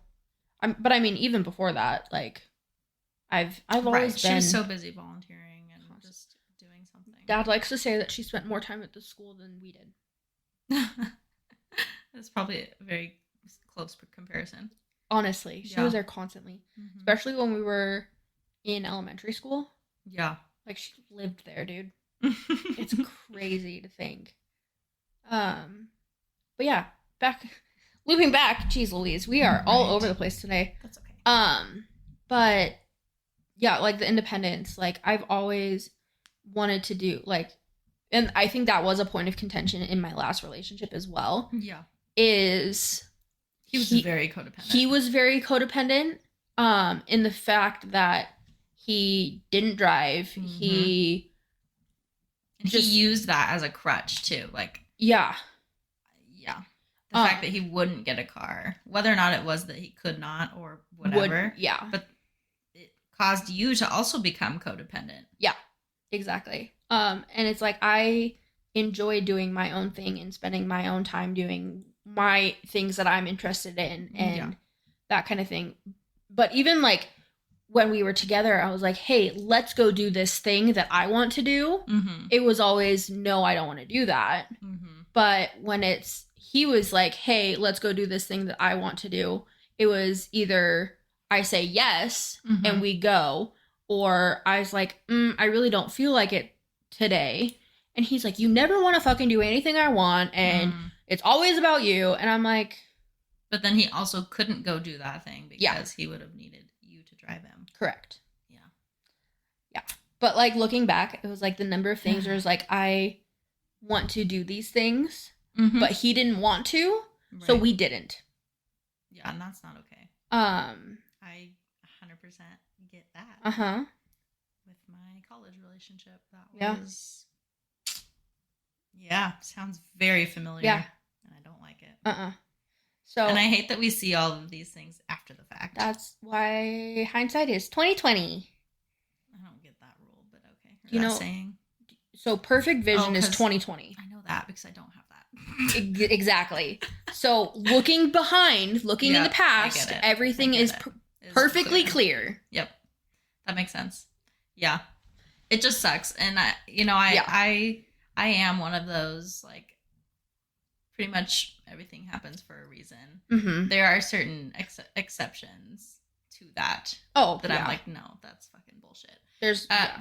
but I mean, even before that, like, I've always been. She was so busy volunteering and just doing something. Dad likes to say that she spent more time at the school than we did. That's probably a very close comparison. Honestly, she was there constantly, especially when we were in elementary school. Yeah. Like, she lived there, dude. It's crazy to think. But yeah, looping back, geez Louise, we are all over the place today. That's okay. But yeah, like the independence, like I've always wanted to do, like, and I think that was a point of contention in my last relationship as well. Yeah. He was very codependent. He was very codependent, in the fact that he didn't drive. He used that as a crutch too. Like, yeah. The fact that he wouldn't get a car, whether or not it was that he could not or whatever. But it caused you to also become codependent. Yeah, exactly. And it's like, I enjoy doing my own thing and spending my own time doing my things that I'm interested in and that kind of thing. But even like when we were together, I was like, hey, let's go do this thing that I want to do. It was always, no, I don't want to do that. But when he was like, hey, let's go do this thing that I want to do, it was either I say yes and we go, or I was like, I really don't feel like it today. And he's like, you never want to fucking do anything I want, and it's always about you. And I'm like... But then he also couldn't go do that thing because he would have needed you to drive him. Correct. Yeah. But like looking back, it was like the number of things where it's like, I want to do these things, but he didn't want to, so we didn't. Yeah, and that's not okay. I 100% get that. With my college relationship, that was... Yeah, sounds very familiar. Yeah. And I don't like it. So, and I hate that we see all of these things after the fact. That's why hindsight is 2020. I don't get that rule, but okay. You know, saying? So perfect vision is 2020. I know that because I don't have that. Exactly. So looking in the past, everything is perfectly clear. Yep. That makes sense. Yeah. It just sucks. And I am one of those, like, pretty much everything happens for a reason. There are certain exceptions to that. I'm like, no, that's fucking bullshit.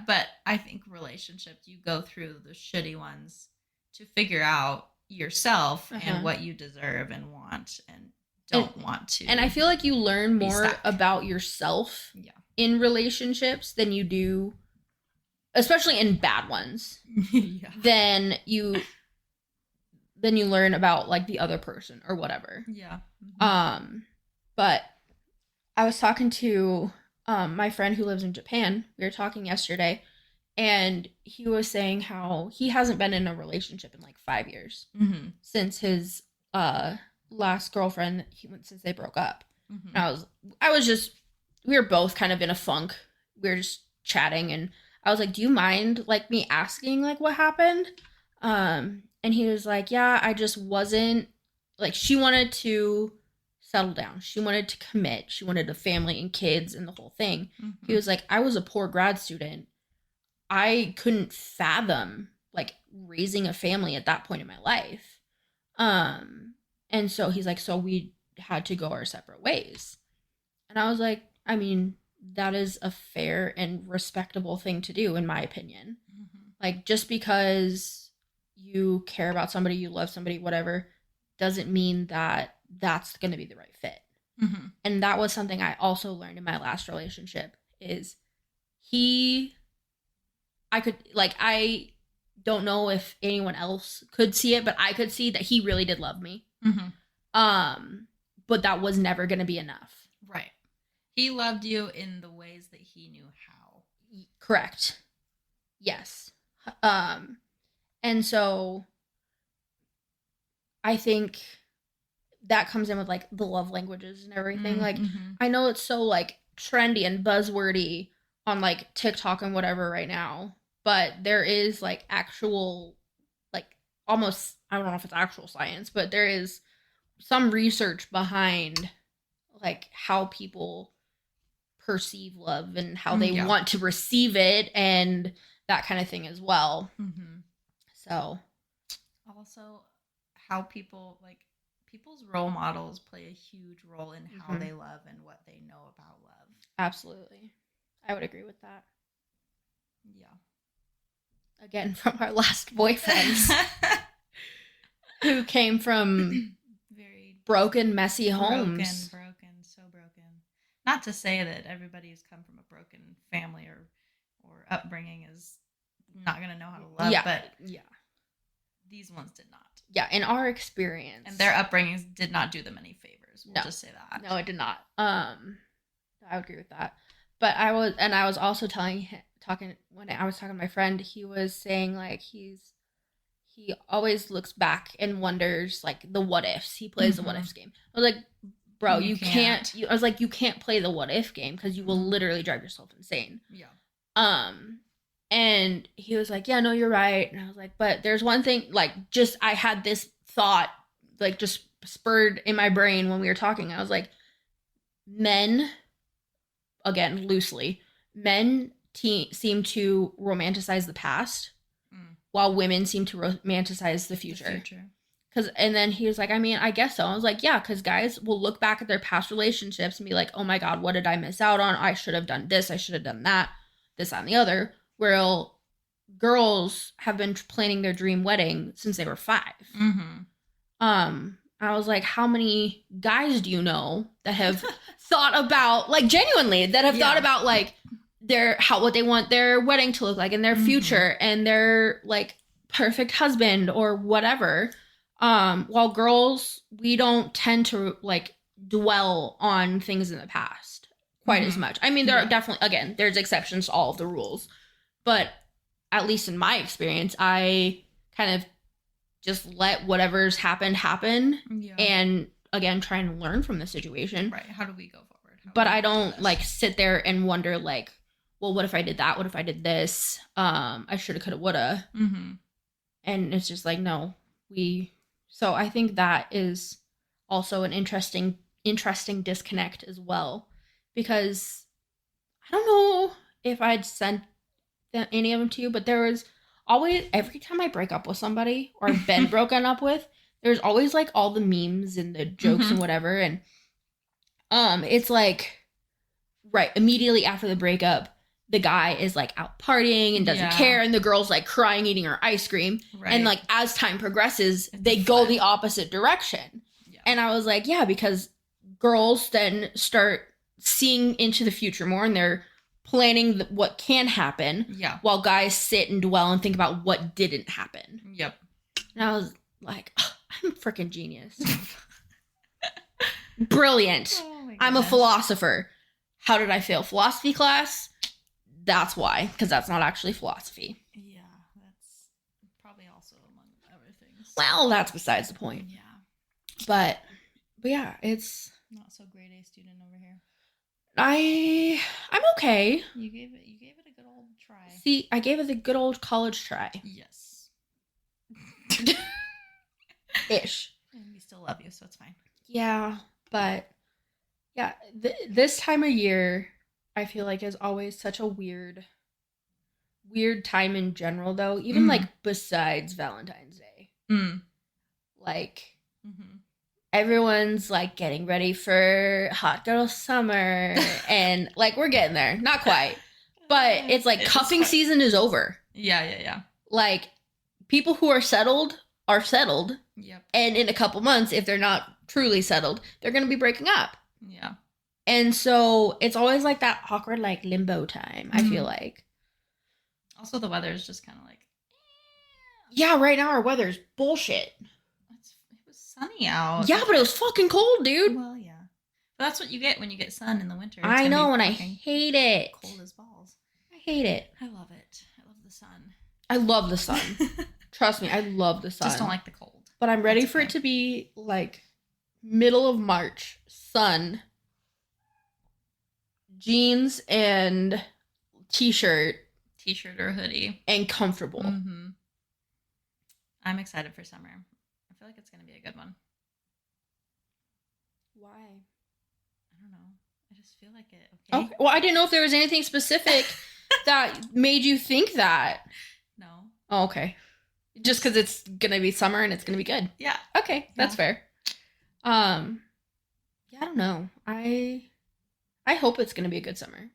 But I think relationships, you go through the shitty ones to figure out yourself and what you deserve and want and don't want to. And I feel like you learn more about yourself in relationships than you do, especially in bad ones, then you learn about like the other person or whatever. Yeah. But I was talking to my friend who lives in Japan. We were talking yesterday, and he was saying how he hasn't been in a relationship in like 5 years since his last girlfriend, since they broke up. And we were both kind of in a funk. We were just chatting, and I was like, do you mind like me asking like what happened? And he was like, yeah, I just wasn't, like, she wanted to settle down. She wanted to commit. She wanted a family and kids and the whole thing. He was like, I was a poor grad student. I couldn't fathom like raising a family at that point in my life. And so he's like, so we had to go our separate ways. And I was like, I mean, that is a fair and respectable thing to do, in my opinion. Like, just because you care about somebody, you love somebody, whatever, doesn't mean that that's going to be the right fit. And that was something I also learned in my last relationship, is he I don't know if anyone else could see it, but I could see that he really did love me. But that was never going to be enough. Right. He loved you in the ways that he knew how. Correct. Yes. And so I think that comes in with like the love languages and everything. Like, I know it's so like trendy and buzzwordy on like TikTok and whatever right now, but there is like actual, like almost, I don't know if it's actual science, but there is some research behind like how people perceive love and how they want to receive it and that kind of thing as well. So also how people's role models play a huge role in how they love and what they know about love. Absolutely. I would agree with that. Yeah. Again, from our last boyfriends who came from very broken, messy homes. So broken. Not to say that everybody who's come from a broken family or upbringing is not going to know how to love, but these ones did not. Yeah, in our experience. And their upbringings did not do them any favors. We'll just say that. No, it did not. I would agree with that. But I was also talking when I was talking to my friend, he was saying like he always looks back and wonders like the what ifs. He plays the what ifs game. I was like, bro, you can't. I was like, you can't play the what if game because you will literally drive yourself insane. Yeah. And he was like, yeah, no, you're right. And I was like, but there's one thing, like, just I had this thought, like, just spurred in my brain when we were talking. I was like, men, again, loosely, men seem to romanticize the past while women seem to romanticize the future. And then he was like, I mean, I guess so. I was like, yeah, because guys will look back at their past relationships and be like, oh my God, what did I miss out on? I should have done this. I should have done that, this, that, and the other. Where girls have been planning their dream wedding since they were 5. I was like, how many guys do you know that have thought about, like, genuinely, that have thought about, like, what they want their wedding to look like in their future and their, like, perfect husband or whatever. While girls, we don't tend to, like, dwell on things in the past quite as much. I mean, there are definitely, again, there's exceptions to all of the rules. But at least in my experience, I kind of just let whatever's happened happen. Yeah. And again, try and learn from the situation. Right. How do we go forward? But I don't like sit there and wonder like, well, what if I did that? What if I did this? I shoulda, coulda, woulda. And it's just like, no, so I think that is also an interesting disconnect as well, because I don't know if I'd sent any of them to you, but there was always, every time I break up with somebody or I've been broken up with, there's always like all the memes and the jokes and whatever, and it's like right immediately after the breakup, the guy is like out partying and doesn't care, and the girl's like crying eating her ice cream, and like as time progresses, they go the opposite direction. And I was like, yeah, because girls then start seeing into the future more, and they're planning what can happen, while guys sit and dwell and think about what didn't happen. And I was like, oh, I'm a freaking genius. Brilliant. I'm a philosopher. How did I fail philosophy class? That's why, because that's not actually philosophy. Yeah, that's probably also among other things. Well, that's besides the point. Yeah. But yeah, it's not so grade A student over here. I'm okay. You gave it a good old try. See, I gave it the good old college try. Yes. Ish. And we still love you, so it's fine. Yeah, but yeah, this time of year, I feel like is always such a weird time in general, though. Even like besides Valentine's Day, like everyone's like getting ready for hot girl summer, and like we're getting there, not quite, but it's like cuffing season is over. Yeah. Like people who are settled are settled. Yep. And in a couple months, if they're not truly settled, they're going to be breaking up. Yeah. And so it's always like that awkward, like limbo time, I feel like. Also, the weather is just kind of like. Yeah, right now our weather's bullshit. It was sunny out. Yeah, but it was fucking cold, dude. Well, yeah. But that's what you get when you get sun in the winter. I know, and I hate it. Cold as balls. I hate it. I love it. I love the sun. I love the sun. Trust me, I love the sun. Just don't like the cold. But I'm ready for it to be like middle of March, sun, jeans and t-shirt or hoodie, and comfortable. Mm-hmm. I'm excited for summer. I feel like it's going to be a good one. Why? I don't know. I just feel like it. Okay. Well, I didn't know if there was anything specific that made you think that. No. Oh, okay. Just because it's going to be summer and it's going to be good. Yeah. Okay, that's fair. Yeah, I don't know. I hope it's going to be a good summer.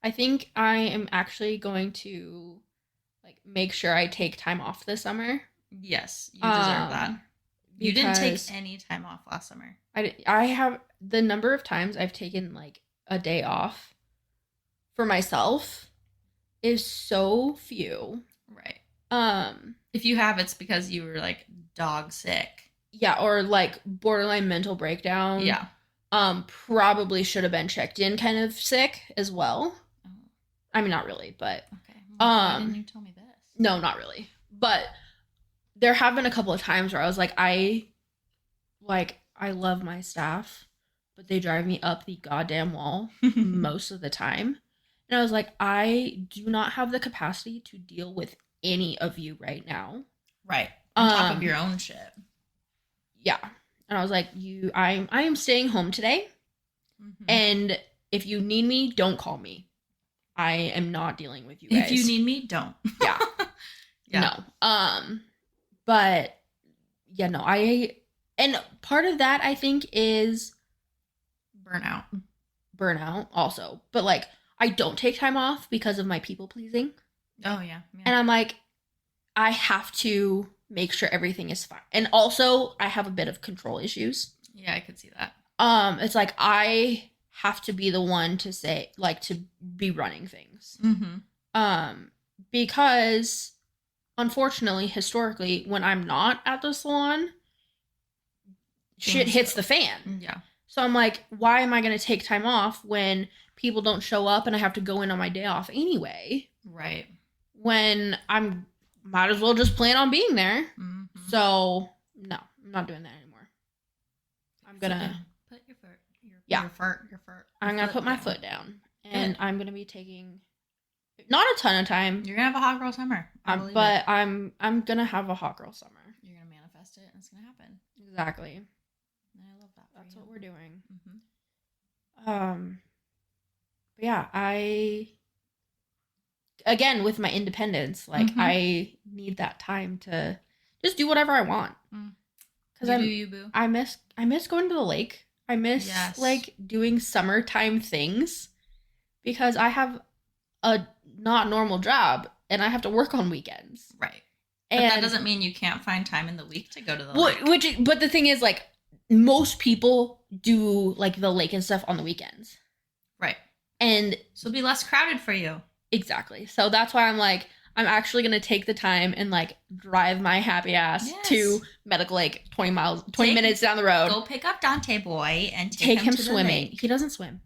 I think I am actually going to like make sure I take time off this summer. Yes, you deserve that. You didn't take any time off last summer. I have the number of times I've taken like a day off for myself is so few. Right. If you have, it's because you were like dog sick. Yeah, or like borderline mental breakdown. Yeah. Probably should have been checked in kind of sick as well. Oh. I mean, not really, but okay. Well, why didn't you tell me this? No, not really. But there have been a couple of times where I was like, I love my staff, but they drive me up the goddamn wall most of the time. And I was like, I do not have the capacity to deal with any of you right now. Right. On top of your own shit. Yeah. And I was like, I am staying home today. Mm-hmm. And if you need me, don't call me. I am not dealing with you guys. If you need me, don't. Yeah. Yeah. No. But yeah, no, and part of that I think is burnout also. But like I don't take time off because of my people pleasing. Oh yeah. And I'm like, I have to make sure everything is fine. And also I have a bit of control issues. Yeah, I could see that. It's like I have to be the one to say, like, to be running things. Mm-hmm. Because unfortunately, historically, when I'm not at the salon, shit hits the fan. Yeah. So I'm like, why am I going to take time off when people don't show up and I have to go in on my day off anyway? Right. When might as well just plan on being there. Mm-hmm. So no, I'm not doing that anymore. I'm gonna put your foot. I'm gonna put my foot down, and I'm gonna be taking not a ton of time. You're gonna have a hot girl summer, but I'm gonna have a hot girl summer. You're gonna manifest it, and it's gonna happen. Exactly. And I love that. That's what we're doing. Mm-hmm. But yeah, again with my independence, like mm-hmm. I need that time to just do whatever I want. Because I miss going to the lake. I miss like doing summertime things because I have a not normal job and I have to work on weekends. Right. But that doesn't mean you can't find time in the week to go to the lake. But the thing is, like, most people do like the lake and stuff on the weekends. Right. And so it'll be less crowded for you. Exactly. So that's why I'm like, I'm actually going to take the time and like drive my happy ass to Medical Lake, 20 minutes down the road. Go pick up Dante boy and take him swimming. He doesn't swim.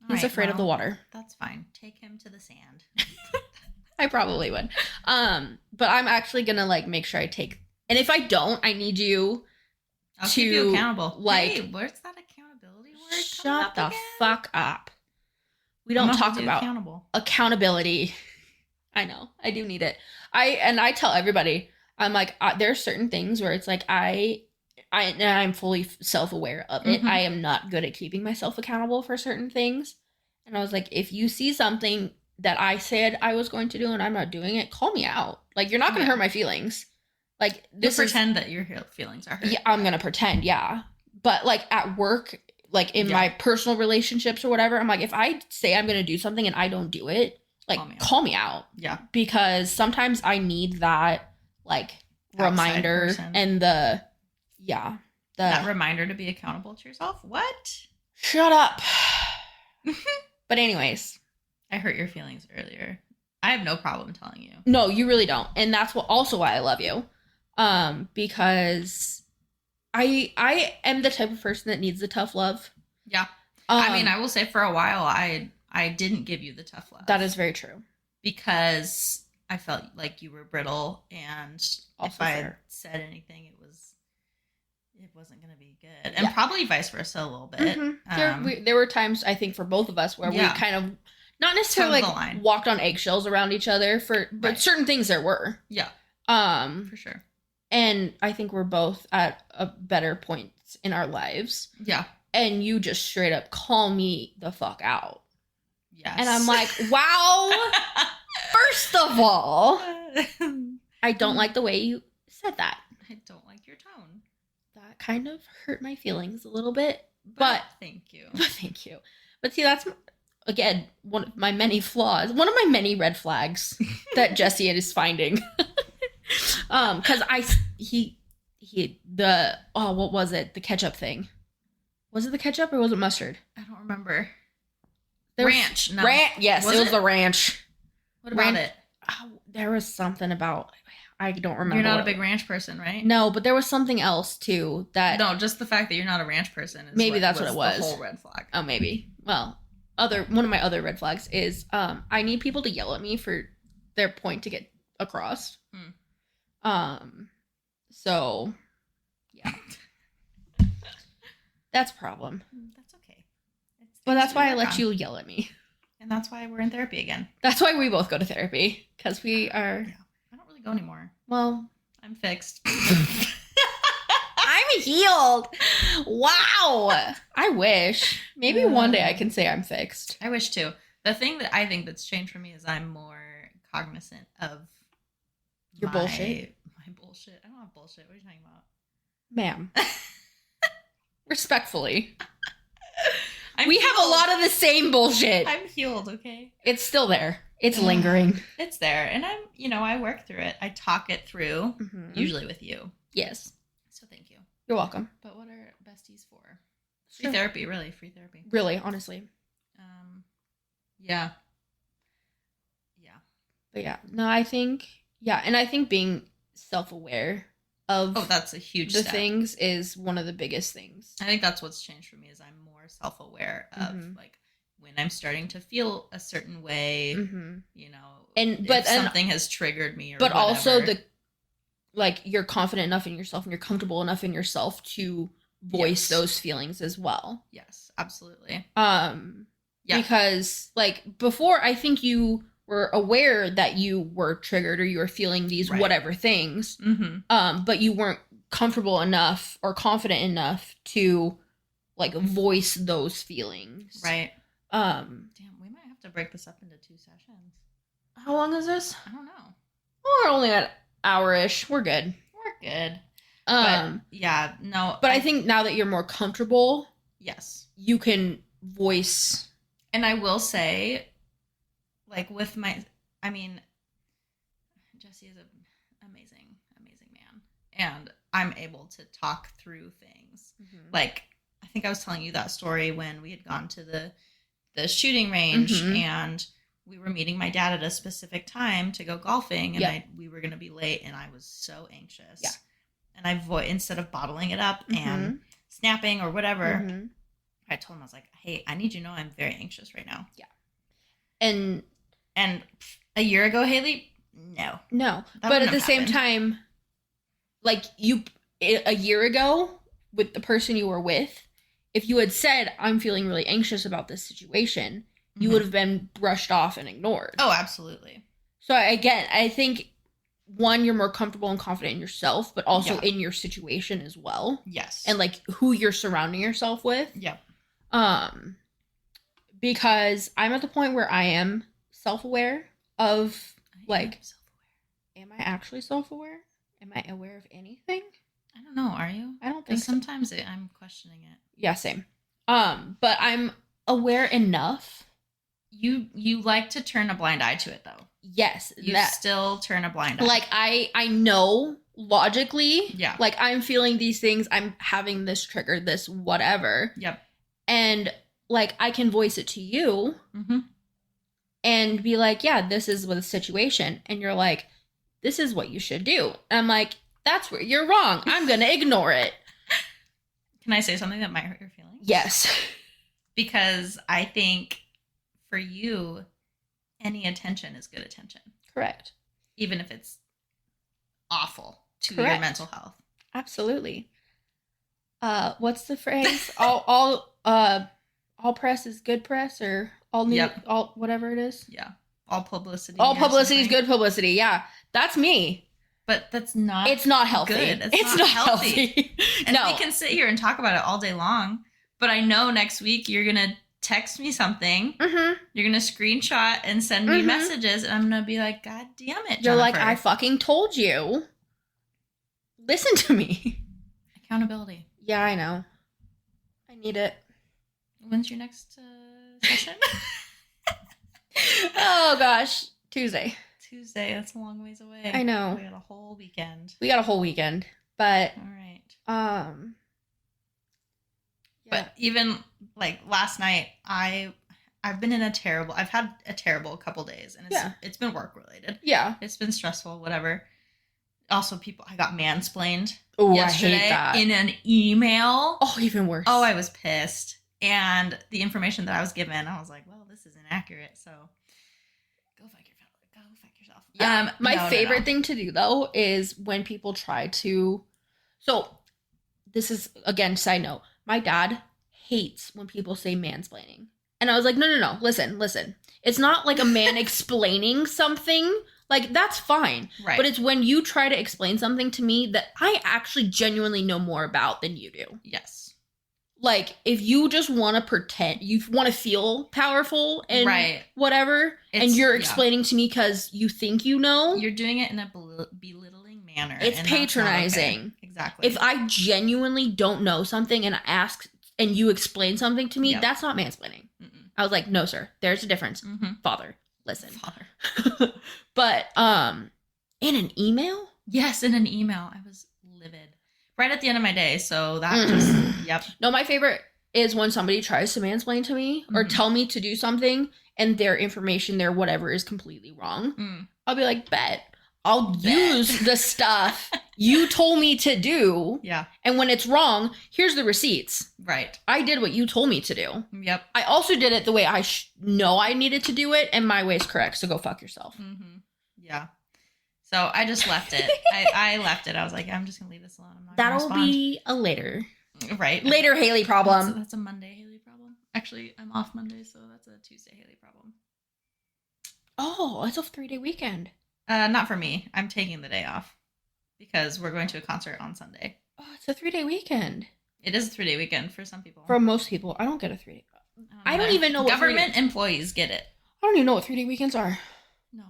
He's afraid of the water. That's fine. Take him to the sand. I probably would. But I'm actually going to like make sure I take, and if I don't, I need you I'll keep you accountable. Like, hey, where's that accountability word? Shut the fuck up. We don't talk about accountability. I know. I do need it. I tell everybody, I'm like, there are certain things where it's like I'm fully self-aware of it. Mm-hmm. I am not good at keeping myself accountable for certain things. And I was like, if you see something that I said I was going to do and I'm not doing it, call me out. Like, you're not going to hurt my feelings. Like, pretend that your feelings are hurt. Yeah, I'm going to pretend, yeah. But like at work, like in my personal relationships or whatever, I'm like, if I say I'm going to do something and I don't do it, like, call me out. Yeah. Because sometimes I need that, like, reminder and that reminder to be accountable to yourself. What? Shut up. But anyways. I hurt your feelings earlier. I have no problem telling you. No, you really don't. And that's also why I love you. Because I am the type of person that needs the tough love. Yeah. I mean, I will say for a while I didn't give you the tough love. That is very true. Because I felt like you were brittle, and Also if I fair. had said anything, it wasn't going to be good. And probably vice versa a little bit. Mm-hmm. There were times, I think, for both of us where we kind of, not necessarily like walked on eggshells around each other, but certain things there were. Yeah. For sure. And I think we're both at a better point in our lives. Yeah. And you just straight up call me the fuck out. Yes. And I'm like, wow. First of all, I don't like the way you said that. I don't like your tone. That kind of hurt my feelings a little bit. But thank you. Thank you. But see, that's, again, one of my many flaws. One of my many red flags that Jesse is finding. Because what was it? The ketchup thing. Was it the ketchup or was it mustard? I don't remember. Ranch. No. Yes, it was the ranch. What about it? Oh, there was something about, I don't remember. You're not a big ranch person, right? No, but there was something else too that. No, just the fact that you're not a ranch person is maybe that's what it was. The whole red flag. Oh, maybe. Well, one of my other red flags is I need people to yell at me for their point to get across. So yeah. That's a problem. That's okay. But that's why I let you yell at me. And that's why we're in therapy again. That's why we both go to therapy. Because we are... Yeah. I don't really go anymore. Well... I'm fixed. I'm healed. Wow. I wish. Maybe one day I can say I'm fixed. I wish too. The thing that I think that's changed for me is I'm more cognizant of your bullshit. My bullshit. I don't have bullshit. What are you talking about? Ma'am. Respectfully. We have a lot of the same bullshit. I'm healed, okay? It's still there. It's lingering. It's there. And I work through it. I talk it through, usually with you. Yes. So thank you. You're welcome. But what are besties for? Free therapy, really. Free therapy. Really, honestly. Yeah. Yeah. But yeah. No, I think, and I think being self-aware of that's a huge the step. Things is one of the biggest things. I think that's what's changed for me is I'm more self-aware of like when I'm starting to feel a certain way, if something has triggered me or but whatever. Also you're confident enough in yourself and you're comfortable enough in yourself to voice those feelings as well. Yes, absolutely. Because before I think you were aware that you were triggered or you were feeling these whatever things, but you weren't comfortable enough or confident enough to voice those feelings. Right. Damn, we might have to break this up into 2 sessions. How long is this? I don't know. We're only at hour-ish. We're good. But, yeah, no. But I think now that you're more comfortable, yes, you can voice. And I will say, with Jesse is an amazing, amazing man. And I'm able to talk through things. I think I was telling you that story when we had gone to the shooting range and we were meeting my dad at a specific time to go golfing and we were going to be late and I was so anxious. Yeah. And instead of bottling it up and snapping or whatever, I told him, I was like, hey, I need you to know I'm very anxious right now. Yeah. And a year ago, Haley, no. But at the same time, a year ago with the person you were with, if you had said, I'm feeling really anxious about this situation, you would have been brushed off and ignored. Oh, absolutely. So again, I think, one, you're more comfortable and confident in yourself, but also in your situation as well. Yes. And who you're surrounding yourself with. Yep. Because I'm at the point where I am self-aware of am I actually self-aware? Am I aware of anything? I don't know. Are you? I don't think so. Sometimes I'm questioning it. Yeah, same. But I'm aware enough. You like to turn a blind eye to it, though. Yes. You still turn a blind eye. I know logically. Yeah. I'm feeling these things. I'm having this trigger, this whatever. Yep. And I can voice it to you. and be like, yeah, this is the situation. And you're like, this is what you should do. And I'm like, that's where you're wrong. I'm going to ignore it. Can I say something that might hurt your feelings? Yes. Because I think for you, any attention is good attention. Correct. Even if it's awful to Correct. your mental health. Absolutely. What's the phrase? all press is good press, or all news, Yep. all whatever it is. Yeah. All publicity. All publicity is good publicity. Yeah. That's me. But that's not It's not healthy. good. It's not healthy. And no. we can sit here and talk about it all day long, but I know next week you're going to text me something. Mm-hmm. You're going to screenshot and send me messages, and I'm going to be like, God damn it, Jennifer. You're like, I fucking told you. Listen to me. Accountability. Yeah, I know. I need it. When's your next session? Oh, gosh. Tuesday. That's a long ways away. I know. We got a whole weekend. But All right. yeah. But even like last night, I've had a terrible couple days, and it's been work related. Yeah. It's been stressful, whatever. Also, I got mansplained yesterday. I hate that. In an email. Oh, even worse. Oh, I was pissed. And the information that I was given, I was like, well, this is inaccurate, so go fuck yourself. Yeah. My favorite thing to do, though, is when people try to... So, this is, again, side note. My dad hates when people say mansplaining. And I was like, no. Listen. It's not like a man explaining something. Like, that's fine. Right. But it's when you try to explain something to me that I actually genuinely know more about than you do. Yes. Like, if you just want to pretend, you want to feel powerful and whatever, and you're explaining to me because you think you know. You're doing it in a belittling manner. It's patronizing. Okay. Exactly. If I genuinely don't know something and I ask and you explain something to me, that's not mansplaining. Mm-mm. I was like, no, sir. There's a difference. Mm-hmm. Father, listen. Father. But, in an email? Yes, in an email. I was livid. Right at the end of my day, so that just, yep. No, my favorite is when somebody tries to mansplain to me or tell me to do something and their information, their whatever is completely wrong. I'll be like, bet. I'll use the stuff you told me to do. Yeah. And when it's wrong, here's the receipts. Right. I did what you told me to do. Yep. I also did it the way I know I needed to do it, and my way's correct, so go fuck yourself. Mm-hmm. Yeah. So I just left it. I left it. I was like, I'm just going to leave this alone. I'm not That'll gonna respond. be a later. Right. Later Haley problem. That's a Monday Haley problem. Actually, I'm off Monday, so that's a Tuesday Haley problem. Oh, it's a 3-day weekend. Not for me. I'm taking the day off because we're going to a concert on Sunday. Oh, it's a 3-day weekend. It is a 3-day weekend for some people. For most people. I don't get a 3-day. I don't even know what government employees get it. I don't even know what 3-day weekends are. No,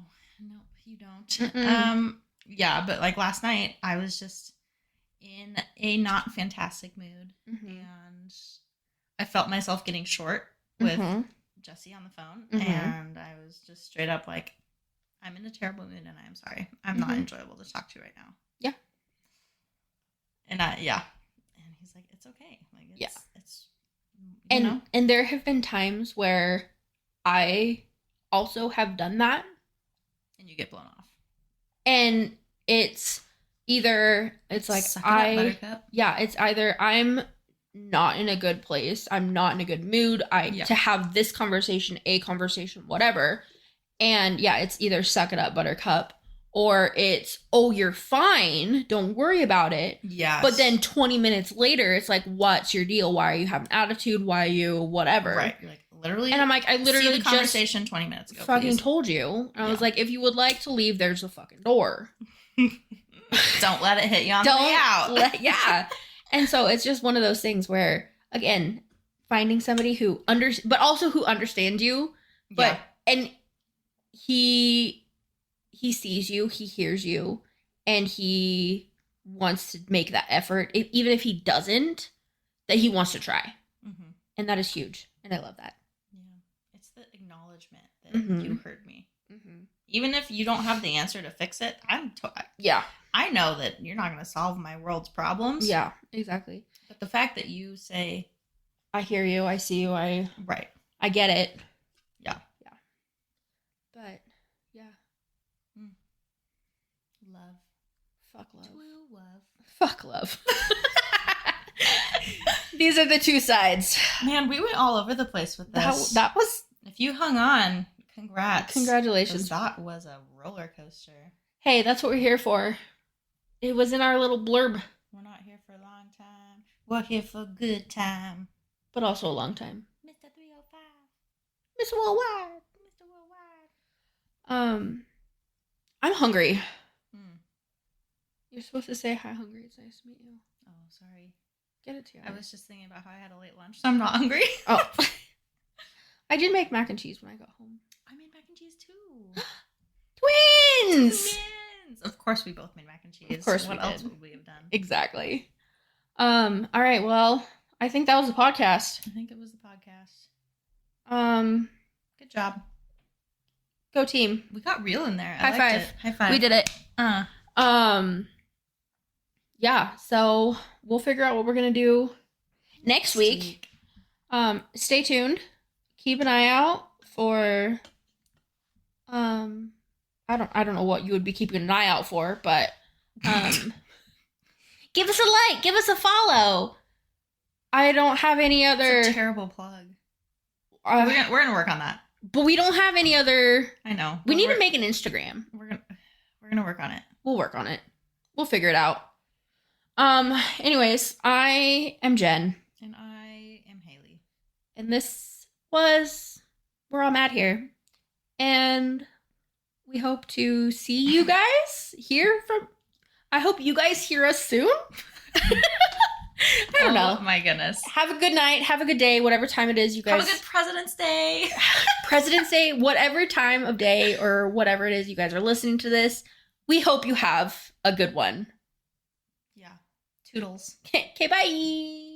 you don't. Yeah, but like last night, I was just in a not fantastic mood, and I felt myself getting short with Jesse on the phone, and I was just straight up like, I'm in a terrible mood, and I'm sorry. I'm not enjoyable to talk to right now. Yeah. And and he's like, it's okay. Like, it's you know? And there have been times where I also have done that, and you get blown off. And it's either it's like it's either I'm not in a good place, I'm not in a good mood, to have this conversation, whatever. And it's either suck it up, buttercup, or it's, oh, you're fine, don't worry about it. Yeah. But then 20 minutes later, it's like, what's your deal? Why are you having attitude? Why are you whatever? Right. You're like, literally. And I'm like, I literally see the conversation 20 minutes ago. Fucking please. told you. And I was like, if you would like to leave, there's a fucking door. Don't let it hit you on the way out. And so it's just one of those things where, again, finding somebody who understands you, and he sees you, he hears you, and he wants to make that effort, even if he doesn't, that he wants to try. And that is huge. And I love that. Yeah. It's the acknowledgement that you heard me. Even if you don't have the answer to fix it, I know that you're not going to solve my world's problems. Yeah, exactly. But the fact that you say, I hear you, I see you, I get it. Yeah. Fuck love. True love. Fuck love. These are the two sides. Man, we went all over the place with this. That was... If you hung on, congrats. Congratulations. That was a roller coaster. Hey, that's what we're here for. It was in our little blurb. We're not here for a long time. We're here for a good time. But also a long time. Mr. 305. Mr. Worldwide. Mr. Worldwide. I'm hungry. You're supposed to say, hi, hungry. It's nice to meet you. Oh, sorry. Get it together. I was just thinking about how I had a late lunch, so I'm not hungry. Oh. I did make mac and cheese when I got home. I made mac and cheese too. Twins! Twins! Of course we both made mac and cheese. Of course what we else did. would we have done? Exactly. All right, well, I think that was the podcast. I think it was the podcast. Good job. Go team. We got real in there. High five. High five. We did it. Yeah, so we'll figure out what we're gonna do next week. Stay tuned. Keep an eye out for I don't know what you would be keeping an eye out for, but give us a like, give us a follow. I don't have any other. It's a terrible plug. We're gonna work on that. But we don't have any other. I know. We need to make an Instagram. We're gonna work on it. We'll work on it. We'll figure it out. Anyways, I am Jen. And I am Haley. And this was where I'm at here. And we hope to see you guys I hope you guys hear us soon. I don't know. Oh my goodness. Have a good night. Have a good day. Whatever time it is, you guys. Have a good President's Day. President's Day, whatever time of day or whatever it is you guys are listening to this. We hope you have a good one. Yeah. Toodles. Okay, bye.